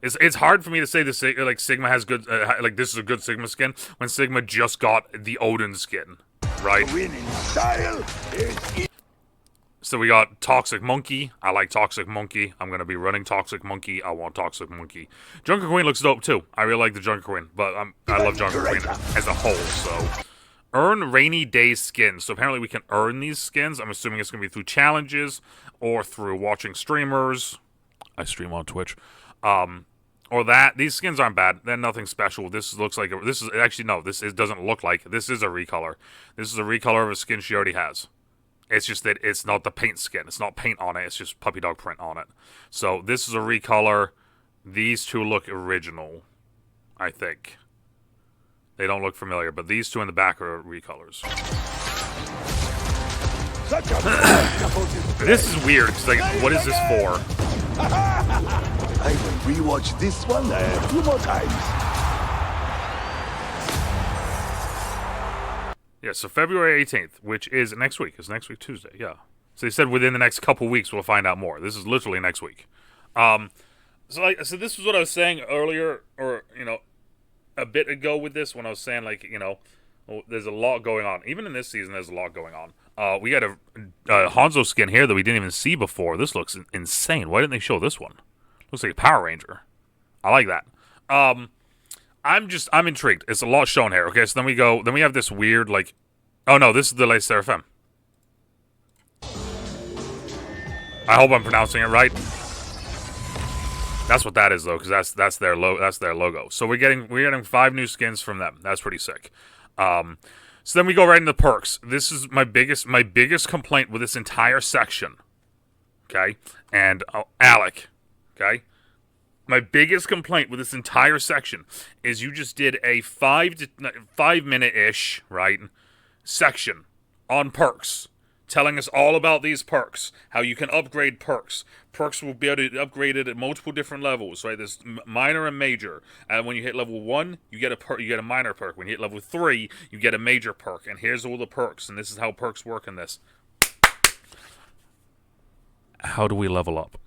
It's hard for me to say this, like, Sigma has good... like, this is a good Sigma skin when Sigma just got the Odin skin. Right? So we got Toxic Monkey. I like Toxic Monkey. I'm going to be running Toxic Monkey. I want Toxic Monkey. Junker Queen looks dope too. I really like the Junker Queen, but I love Junker Queen as a whole, so... Earn Rainy Day skins. So apparently we can earn these skins. I'm assuming it's going to be through challenges or through watching streamers. I stream on Twitch. Or that. These skins aren't bad. They're nothing special. This looks like... It doesn't look like... This is a recolor. This is a recolor of a skin she already has. It's just that it's not the paint skin. It's not paint on it. It's just puppy dog print on it. So this is a recolor. These two look original, I think. They don't look familiar, but these two in the back are recolors. This is weird, because, like, what is this for? I will rewatch this one a few more times. Yeah, so February 18th, which is next week. It's next week Tuesday, yeah. So they said within the next couple weeks we'll find out more. This is literally next week. So this was what I was saying earlier, or, you know, a bit ago with this, when I was saying, like, you know, there's a lot going on. Even in this season, there's a lot going on. We got a Hanzo skin here that we didn't even see before. This looks insane. Why didn't they show this one? Looks like a Power Ranger. I like that. I'm intrigued. It's a lot shown here. Okay, so then we have this weird, like, oh no, this is the Les Seraphim. I hope I'm pronouncing it right. That's what that is, though, because that's their logo. So we're getting 5 new skins from them. That's pretty sick. So then we go right into perks. This is my biggest complaint with this entire section. Okay, and Alec. Okay, my biggest complaint with this entire section is you just did a 5 minute-ish, right, section on perks, telling us all about these perks, how you can upgrade perks. Perks will be able to be upgraded at multiple different levels, right? There's minor and major. And when you hit level 1, you get a minor perk. When you hit level 3, you get a major perk. And here's all the perks, and this is how perks work in this. How do we level up?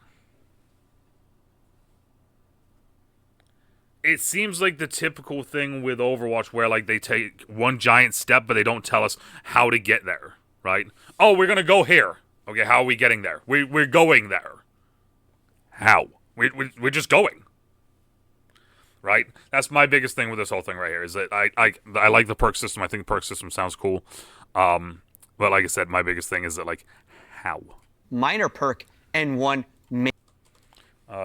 It seems like the typical thing with Overwatch where, like, they take one giant step, but they don't tell us how to get there, right? Oh, we're going to go here. Okay, how are we getting there? We're going there. How? We're just going. Right? That's my biggest thing with this whole thing right here, is that I like the perk system. I think the perk system sounds cool. But like I said, my biggest thing is that, like, How? Minor perk and one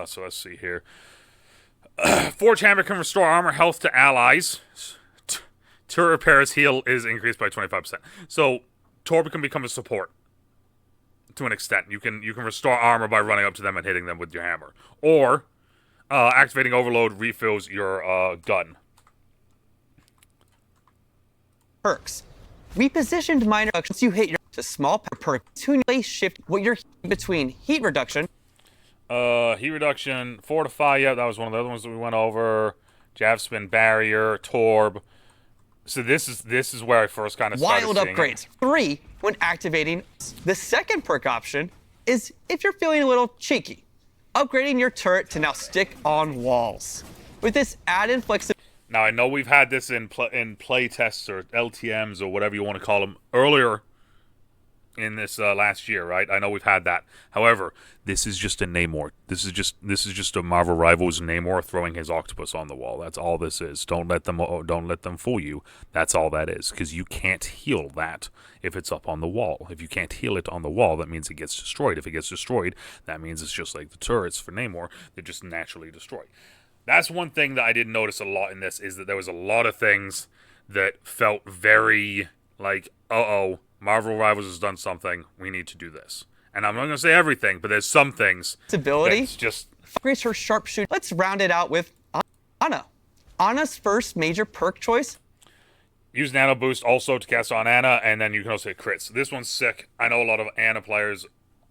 So let's see here. Forge Hammer can restore armor health to allies. Turret repair's heal is increased by 25%. So Torb can become a support to an extent. You can restore armor by running up to them and hitting them with your hammer. Or activating overload refills your gun. perks. We positioned minor reductions you hit your to small perk to shift what you're between heat reduction. Heat reduction, fortify, yeah, that was one of the other ones that we went over. Jav spin barrier, Torb. So this is where I first kind of started Wild seeing upgrades. it. 3, when activating. The second perk option is if you're feeling a little cheeky, upgrading your turret to now stick on walls. With this added flexibility. Now I know we've had this in play tests or LTMs or whatever you want to call them earlier in this last year, right? I know we've had that. However, this is just a Namor. This is just a Marvel Rivals Namor throwing his octopus on the wall. That's all this is. Don't let them fool you. That's all that is, because you can't heal that if it's up on the wall. If you can't heal it on the wall, that means it gets destroyed. If it gets destroyed, that means it's just like the turrets for Namor. They're just naturally destroyed. That's one thing that I did notice a lot in this, is that there was a lot of things that felt very like, uh-oh, Marvel Rivals has done something. We need to do this. And I'm not going to say everything, but there's some things. Ability. That's just Upgrades her sharpshooter. Let's round it out with Ana. Ana's first major perk choice. use Nano Boost also to cast on Ana, and then you can also hit crits. This one's sick. I know a lot of Ana players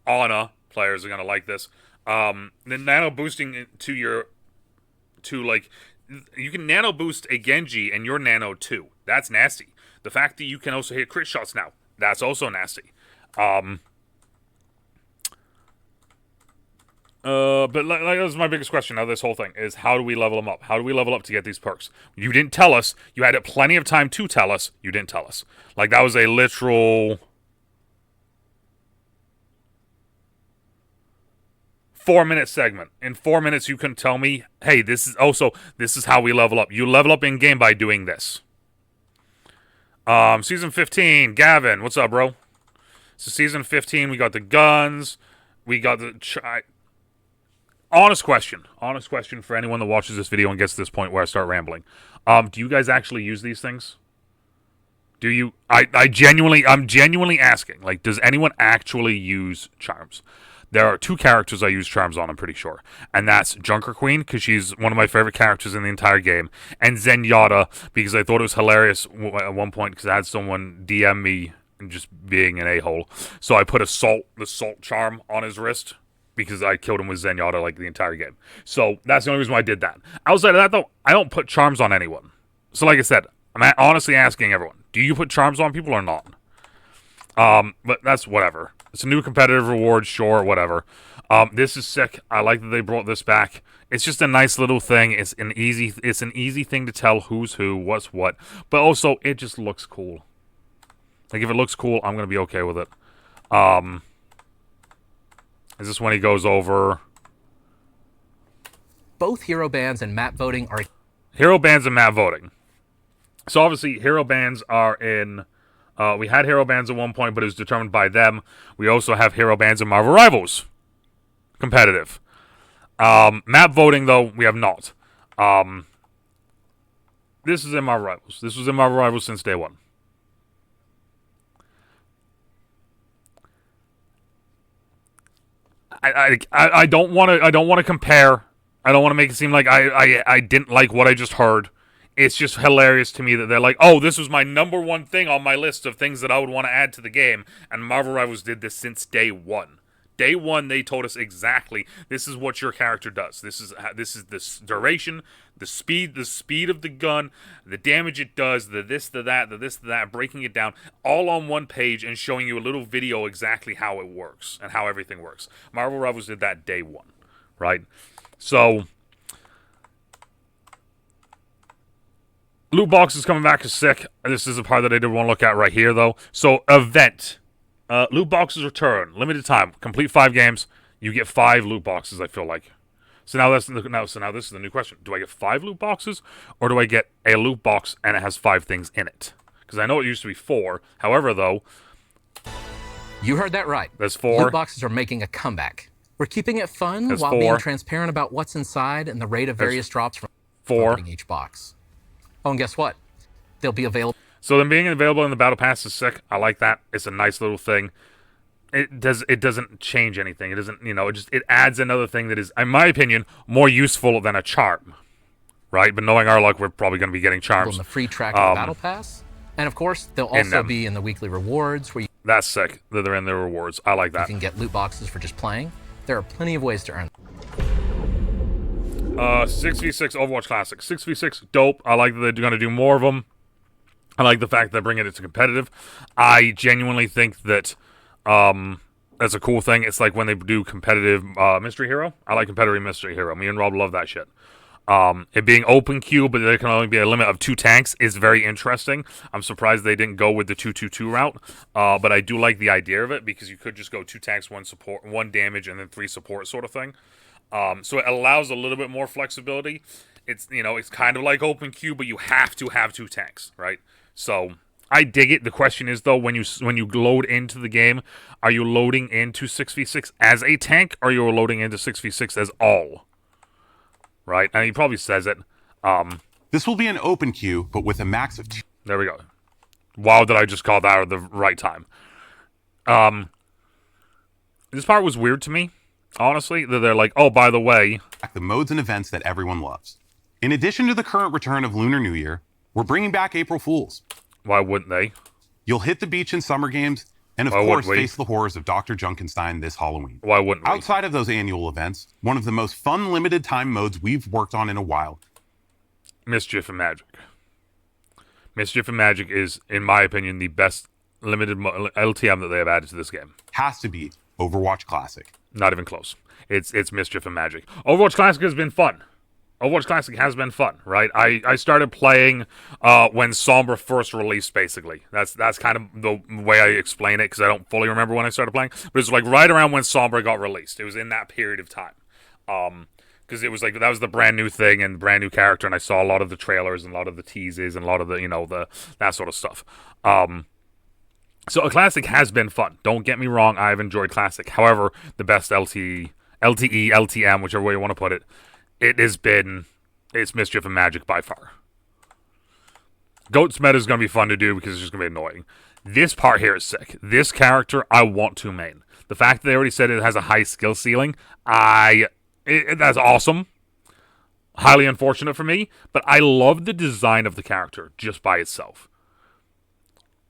are going to like this. The Nano Boosting you can Nano Boost a Genji and your Nano too. That's nasty. The fact that you can also hit crit shots now, that's also nasty. But that was my biggest question of this whole thing, is how do we level them up? How do we level up to get these perks? You didn't tell us. You had plenty of time to tell us. You didn't tell us. Like, that was a literal 4-minute segment. In 4 minutes, you couldn't tell me, hey, this is how we level up. You level up in game by doing this. Season 15, Gavin, what's up, bro? So season 15, we got the guns, we got the honest question for anyone that watches this video and gets to this point where I start rambling. Do you guys actually use these things? Do you? I'm genuinely asking. Like, does anyone actually use charms? There are 2 characters I use charms on, I'm pretty sure. And that's Junker Queen, because she's one of my favorite characters in the entire game. And Zenyatta, because I thought it was hilarious at one point, because I had someone DM me just being an a-hole. So I put the salt charm on his wrist, because I killed him with Zenyatta like the entire game. So that's the only reason why I did that. Outside of that, though, I don't put charms on anyone. So like I said, I'm honestly asking everyone, do you put charms on people or not? But that's whatever. It's a new competitive reward, sure, whatever. This is sick. I like that they brought this back. It's just a nice little thing. It's an easy thing to tell who's who, what's what. But also, it just looks cool. Like, if it looks cool, I'm gonna be okay with it. Is this when he goes over? Both hero bans and map voting are hero bans and map voting. So obviously, hero bans are in. We had hero bans at one point, but it was determined by them. We also have hero bans in Marvel Rivals competitive. Map voting, though, we have not. This is in Marvel Rivals. This was in Marvel Rivals since day one. I don't want to compare. I don't want to make it seem like I didn't like what I just heard. It's just hilarious to me that they're like, oh, this was my #1 thing on my list of things that I would want to add to the game, and Marvel Rivals did this since day one. Day one, they told us exactly, this is what your character does. This is the duration, the speed of the gun, the damage it does, the this, the that, breaking it down, all on one page and showing you a little video exactly how it works and how everything works. Marvel Rivals did that day one, right? So loot boxes coming back is sick. This is a part that I did want to look at right here, though. So, event. Loot boxes return. Limited time. Complete 5 games. You get 5 loot boxes, I feel like. So now this is the new question. Do I get 5 loot boxes? Or do I get a loot box and it has 5 things in it? Because I know it used to be 4. However, though, You heard that right. That's 4. Loot boxes are making a comeback. We're keeping it fun That's while 4. being transparent about what's inside and the rate of various drops from 4. opening each box. Oh, and guess what? They'll be available. So them being available in the Battle Pass is sick. I like that. It's a nice little thing. It doesn't change anything. It doesn't, it adds another thing that is, in my opinion, more useful than a charm. Right? But knowing our luck, we're probably going to be getting charms. In the free track of the Battle Pass. And of course, they'll also be in the weekly rewards where you... That's sick that they're in the rewards. I like that. You can get loot boxes for just playing. There are plenty of ways to earn. 6v6 Overwatch Classic. 6v6, dope. I like that they're going to do more of them. I like the fact that they're bringing it to competitive. I genuinely think that that's a cool thing. It's like when they do competitive Mystery Hero. I like competitive Mystery Hero. Me and Rob love that shit. It being open queue, but there can only be a limit of 2 tanks is very interesting. I'm surprised they didn't go with the 2-2-2 route, but I do like the idea of it because you could just go 2 tanks, 1 support, 1 damage, and then 3 support sort of thing. So it allows a little bit more flexibility. It's it's kind of like open queue, but you have to have 2 tanks, right? So I dig it. The question is though, when you load into the game, are you loading into 6v6 as a tank, or are you loading into 6v6 as all? Right, and he probably says it. This will be an open queue, but with a max of 2. There we go. Wow, did I just call that at the right time? This part was weird to me, honestly. That they're like, oh, by the way, the modes and events that everyone loves. In addition to the current return of Lunar New Year, we're bringing back April Fools. Why wouldn't they? You'll hit the beach in Summer Games, and of course face the horrors of Dr. Junkenstein this Halloween. Why wouldn't we? Outside of those annual events, one of the most fun limited time modes we've worked on in a while. Mischief and Magic. Mischief and Magic is, in my opinion, the best limited LTM that they have added to this game. Has to be Overwatch Classic. Not even close. It's Mischief and Magic. Overwatch Classic has been fun. Overwatch Classic has been fun, right? I started playing when Sombra first released, basically. That's kind of the way I explain it, because I don't fully remember when I started playing. But it's like right around when Sombra got released. It was in that period of time. Because it was like, that was the brand new thing and brand new character, and I saw a lot of the trailers and a lot of the teases and a lot of the, that sort of stuff. So a Classic has been fun. Don't get me wrong, I've enjoyed Classic. However, the best LTE, LTM, whichever way you want to put it, it's Mischief and Magic by far. Goat's meta is going to be fun to do because it's just going to be annoying. This part here is sick. This character, I want to main. The fact that they already said it has a high skill ceiling, that's awesome. Highly unfortunate for me, but I love the design of the character just by itself.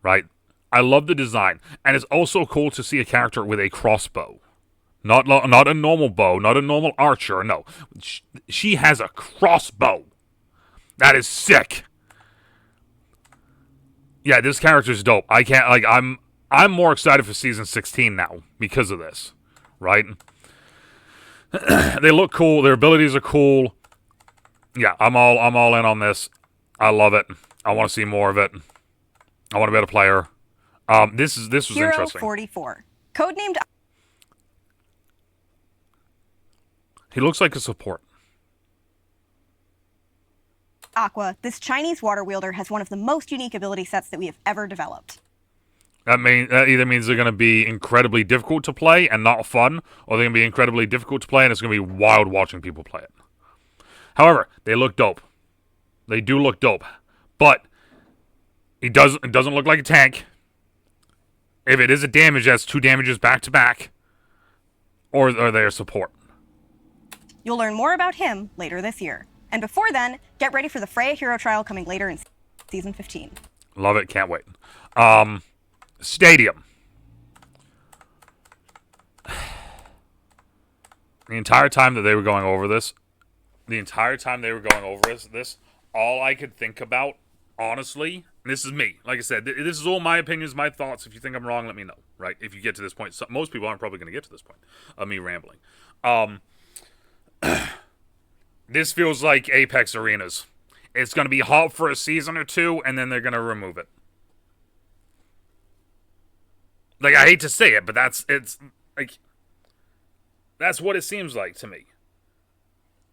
Right? I love the design. And it's also cool to see a character with a crossbow. Not a normal bow, not a normal archer, no. She has a crossbow. That is sick. Yeah, this character's dope. I'm more excited for Season 16 now because of this, right? They look cool, their abilities are cool. Yeah, I'm all in on this. I love it. I want to see more of it. I want to be a player. This was Hero interesting. 44. Codenamed He looks like a support. AQUA, this Chinese water wielder has one of the most unique ability sets that we have ever developed. That either means they're going to be incredibly difficult to play and not fun, or they're going to be incredibly difficult to play and it's going to be wild watching people play it. However, they look dope. They do look dope. But it doesn't look like a tank. If it is a damage, that's 2 damages back to back. Or they're support. You'll learn more about him later this year. And before then, get ready for the Freya Hero Trial coming later in Season 15. Love it, can't wait. Stadium. The entire time that they were going over this, all I could think about, honestly, and this is me, like I said, this is all my opinions, my thoughts. If you think I'm wrong, let me know, right? If you get to this point. Most people aren't probably going to get to this point of me rambling. This feels like Apex Arenas. It's going to be hot for a season or 2, and then they're going to remove it. Like, I hate to say it, but that's what it seems like to me.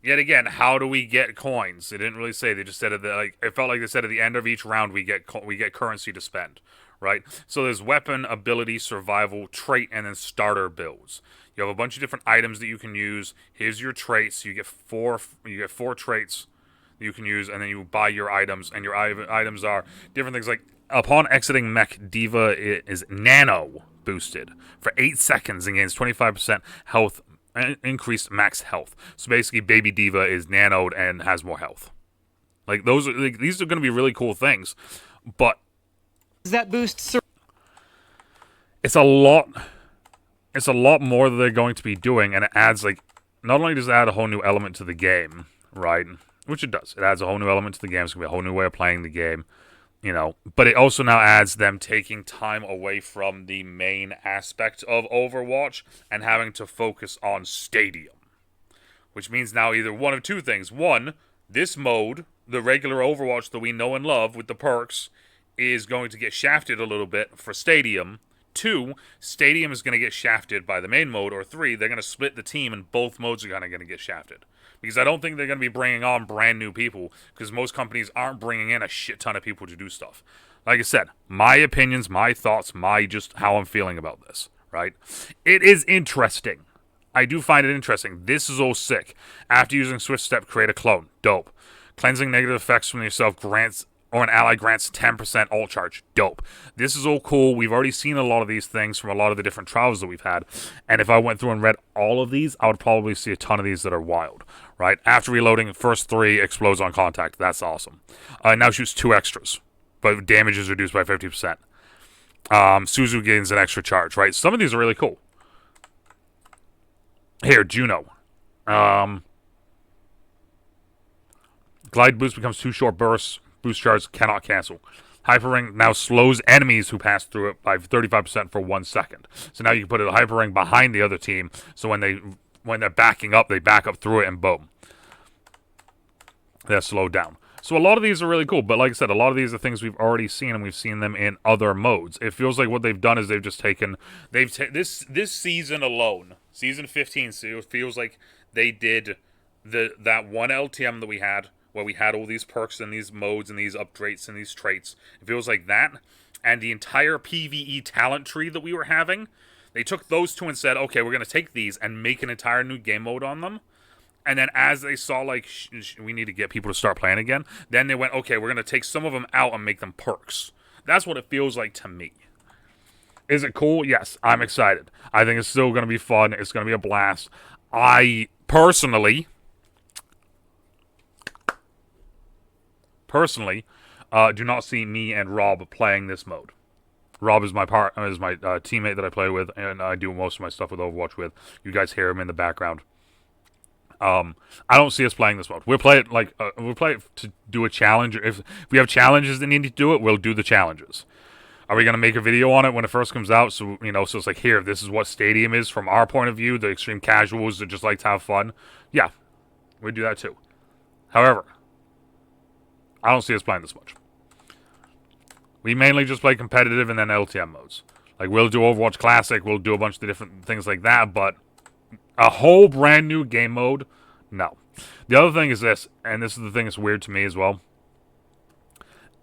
Yet again, how do we get coins? They didn't really say. They just said it felt like they said at the end of each round we get currency to spend, right? So there's weapon, ability, survival, trait, and then starter builds. You have a bunch of different items that you can use. Here's your traits. You get four traits that you can use, and then you buy your items. And your items are different things like upon exiting mech, Diva is nano boosted for 8 seconds and gains 25% health. Increased max health. So basically, Baby Diva is nanoed and has more health. Like these are going to be really cool things, but that boost? It's a lot. It's a lot more that they're going to be doing, and it adds not only does it add a whole new element to the game, right? Which it does. It adds a whole new element to the game. It's gonna be a whole new way of playing the game. But it also now adds them taking time away from the main aspect of Overwatch and having to focus on Stadium. Which means now either one of two things. One, this mode, the regular Overwatch that we know and love with the perks, is going to get shafted a little bit for Stadium. Two, Stadium is going to get shafted by the main mode. Or three, they're going to split the team and both modes are kind of going to get shafted. Because I don't think they're going to be bringing on brand new people, because most companies aren't bringing in a shit ton of people to do stuff. Like I said, my opinions, my thoughts, just how I'm feeling about this, right? It is interesting. I do find it interesting. This is all sick. After using Swift Step, create a clone. Dope. Cleansing negative effects from yourself grants, or an ally grants 10% ult charge. Dope. This is all cool. We've already seen a lot of these things from a lot of the different trials that we've had. And if I went through and read all of these, I would probably see a ton of these that are wild. Right? After reloading, the first 3 explodes on contact. That's awesome. Now shoots 2 extras, but damage is reduced by 50%. Suzu gains an extra charge, right? Some of these are really cool. Here, Juno. Glide boost becomes 2 short bursts. Boost charge cannot cancel. Hyper Ring now slows enemies who pass through it by 35% for 1 second. So now you can put a Hyper Ring behind the other team, so when they're backing up, they back up through it and boom. They're slowed down. So a lot of these are really cool, but like I said, a lot of these are things we've already seen, and we've seen them in other modes. It feels like what they've done is they've just taken... This season alone, Season 15, so it feels like they did that one LTM that we had, where we had all these perks and these modes and these upgrades and these traits. It feels like that, and the entire PvE talent tree that we were having, they took those two and said, okay, we're going to take these and make an entire new game mode on them. And then as they saw, we need to get people to start playing again, then they went, okay, we're going to take some of them out and make them perks. That's what it feels like to me. Is it cool? Yes, I'm excited. I think it's still going to be fun. It's going to be a blast. I personally do not see me and Rob playing this mode. Rob is my teammate that I play with, and I do most of my stuff with Overwatch with. You guys hear him in the background. I don't see us playing this mode. We'll play it to do a challenge. If we have challenges that need to do it, we'll do the challenges. Are we going to make a video on it when it first comes out? So, so it's like, here, this is what Stadium is from our point of view, the extreme casuals that just like to have fun. Yeah, we'd do that too. However, I don't see us playing this much. We mainly just play competitive and then LTM modes. Like, we'll do Overwatch Classic, we'll do a bunch of different things like that, but a whole brand new game mode, no. The other thing is this, and this is the thing that's weird to me as well.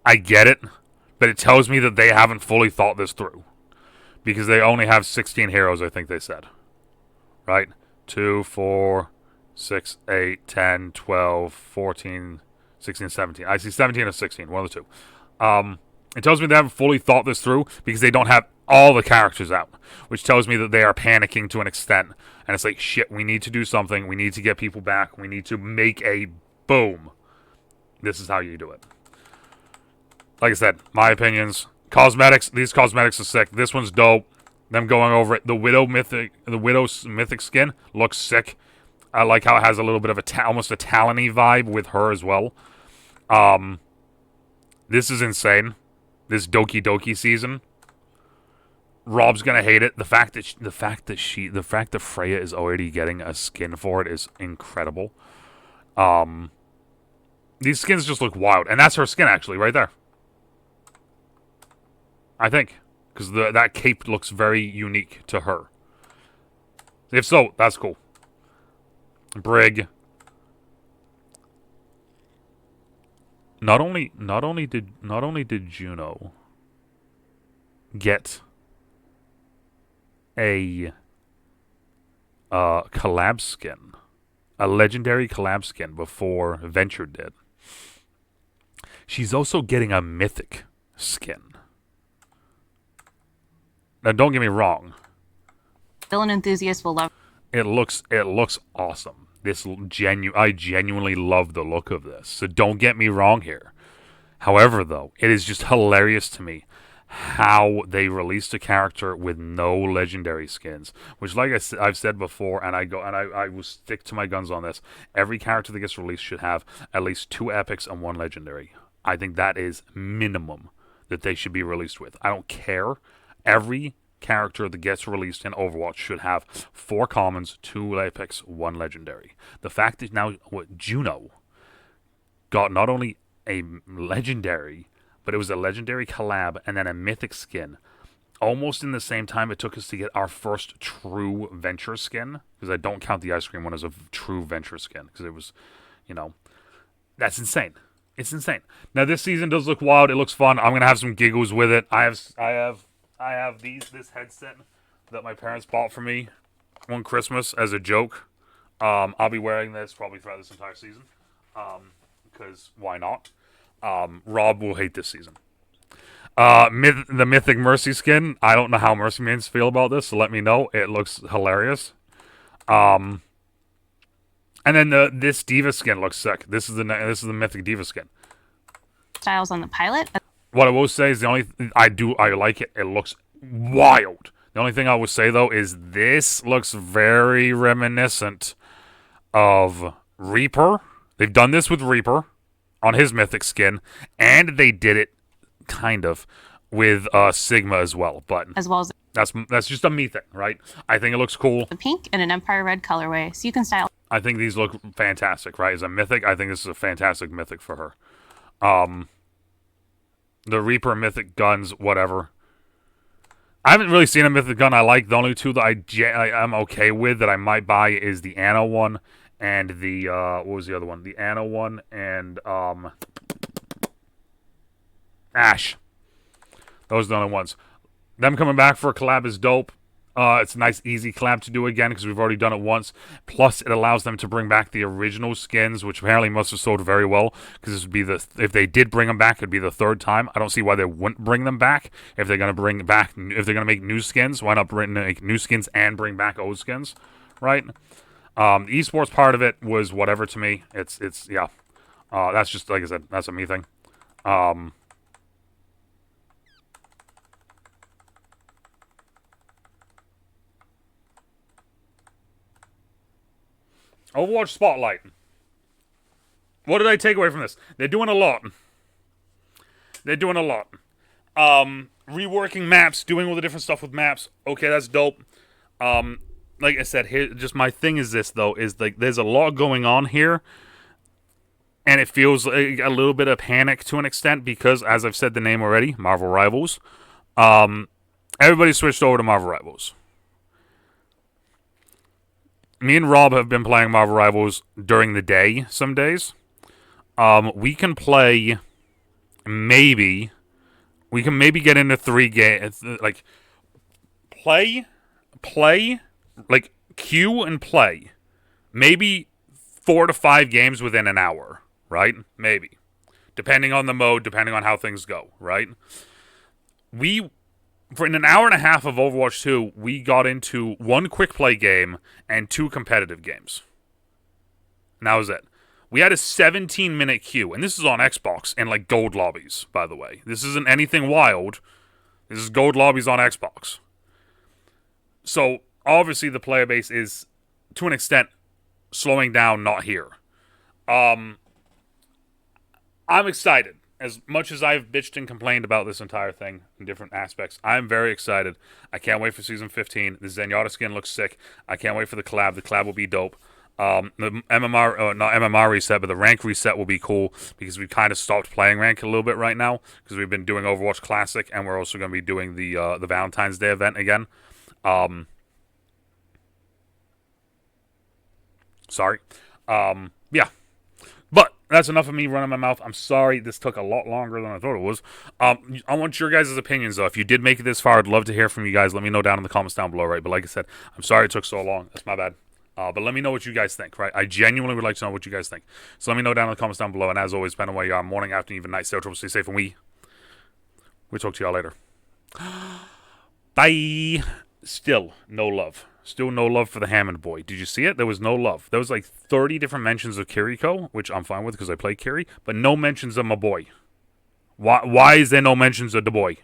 I get it, but it tells me that they haven't fully thought this through. Because they only have 16 heroes, I think they said. Right? 2, 4, 6, 8, 10, 12, 14, 16, 17. I see 17 or 16, one of the two. It tells me they haven't fully thought this through because they don't have all the characters out, which tells me that they are panicking to an extent. And it's like, shit, we need to do something. We need to get people back. We need to make a boom. This is how you do it. Like I said, my opinions. Cosmetics. These cosmetics are sick. This one's dope. Them going over it. The Widow's mythic skin looks sick. I like how it has a little bit of almost a Talon-y vibe with her as well. This is insane. This Doki season. Rob's gonna hate it. The fact that Freya is already getting a skin for it is incredible. These skins just look wild, and that's her skin actually right there. I think because that cape looks very unique to her. If so, that's cool. Brig, Not only did Juno get a collab skin, a legendary collab skin before Venture did. She's also getting a mythic skin. Now, don't get me wrong. Villain enthusiasts will love. It looks awesome. I genuinely love the look of this. So don't get me wrong here. However, though, it is just hilarious to me how they released a character with no legendary skins. Which, like I've said before, and I will stick to my guns on this. Every character that gets released should have at least 2 epics and 1 legendary. I think that is minimum that they should be released with. I don't care. Every character that gets released in Overwatch should have 4 commons, 2 epics, 1 legendary. The fact that now Juno got not only a legendary, but it was a legendary collab and then a mythic skin. Almost in the same time it took us to get our first true Venture skin, because I don't count the ice cream one as a true Venture skin, because it was, that's insane. It's insane. Now this season does look wild. It looks fun. I'm gonna have some giggles with it. I have this headset that my parents bought for me one Christmas as a joke. I'll be wearing this probably throughout this entire season, because why not? Rob will hate this season. The Mythic Mercy skin. I don't know how Mercy mains feel about this, so let me know. It looks hilarious. And then this Diva skin looks sick. This is the Mythic Diva skin. Styles on the pilot. What I will say is the only I like it. It looks wild. The only thing I would say though is this looks very reminiscent of Reaper. They've done this with Reaper on his Mythic skin, and they did it kind of with Sigma as well. But as well as that's just a me thing, right? I think it looks cool. The pink and an Empire Red colorway, so you can style. I think these look fantastic, right? As a Mythic, I think this is a fantastic Mythic for her. The Reaper Mythic guns, whatever. I haven't really seen a Mythic gun I like. The only 2 that I'm okay with that I might buy is the Ana one and the what was the other one? The Ana one and Ash. Those are the only ones. Them coming back for a collab is dope. It's a nice, easy collab to do again because we've already done it once. Plus, it allows them to bring back the original skins, which apparently must have sold very well. Because this would be if they did bring them back, it'd be the 3rd time. I don't see why they wouldn't bring them back if they're gonna if they're gonna make new skins. Why not make new skins and bring back old skins, right? The esports part of it was whatever to me. It's yeah. That's just like I said. That's a me thing. Overwatch Spotlight. What did I take away from this? They're doing a lot. Reworking maps, doing all the different stuff with maps. Okay, that's dope. Like I said, here, just my thing is this, though, is like there's a lot going on here. And it feels like a little bit of panic to an extent because, as I've said the name already, Marvel Rivals. Everybody switched over to Marvel Rivals. Me and Rob have been playing Marvel Rivals during the day some days. We can play maybe get into 3 games, like play, like queue and play. Maybe 4 to 5 games within an hour, right? Maybe. Depending on the mode, depending on how things go, right? For an hour and a half of Overwatch 2, we got into 1 quick play game and 2 competitive games. And that was it. We had a 17-minute queue, and this is on Xbox and like gold lobbies, by the way. This isn't anything wild. This is gold lobbies on Xbox. So obviously the player base is, to an extent, slowing down, not here. I'm excited. As much as I've bitched and complained about this entire thing in different aspects, I'm very excited. I can't wait for Season 15. The Zenyatta skin looks sick. I can't wait for the collab. The collab will be dope. The MMR, not MMR reset, but the rank reset will be cool because we've kind of stopped playing rank a little bit right now because we've been doing Overwatch Classic and we're also going to be doing the Valentine's Day event again. Sorry. Yeah. But that's enough of me running my mouth. I'm sorry this took a lot longer than I thought it was. I want your guys' opinions, though. If you did make it this far, I'd love to hear from you guys. Let me know down in the comments down below, right? But like I said, I'm sorry it took so long. That's my bad. But let me know what you guys think, right? I genuinely would like to know what you guys think. So let me know down in the comments down below. And as always, depending on where you are, morning, afternoon, even night, stay out, stay safe, and we'll talk to y'all later. Bye. Still no love. Still no love for the Hammond boy. Did you see it? There was no love. There was like 30 different mentions of Kiriko, which I'm fine with because I play Kiri, but no mentions of my boy. Why is there no mentions of the boy?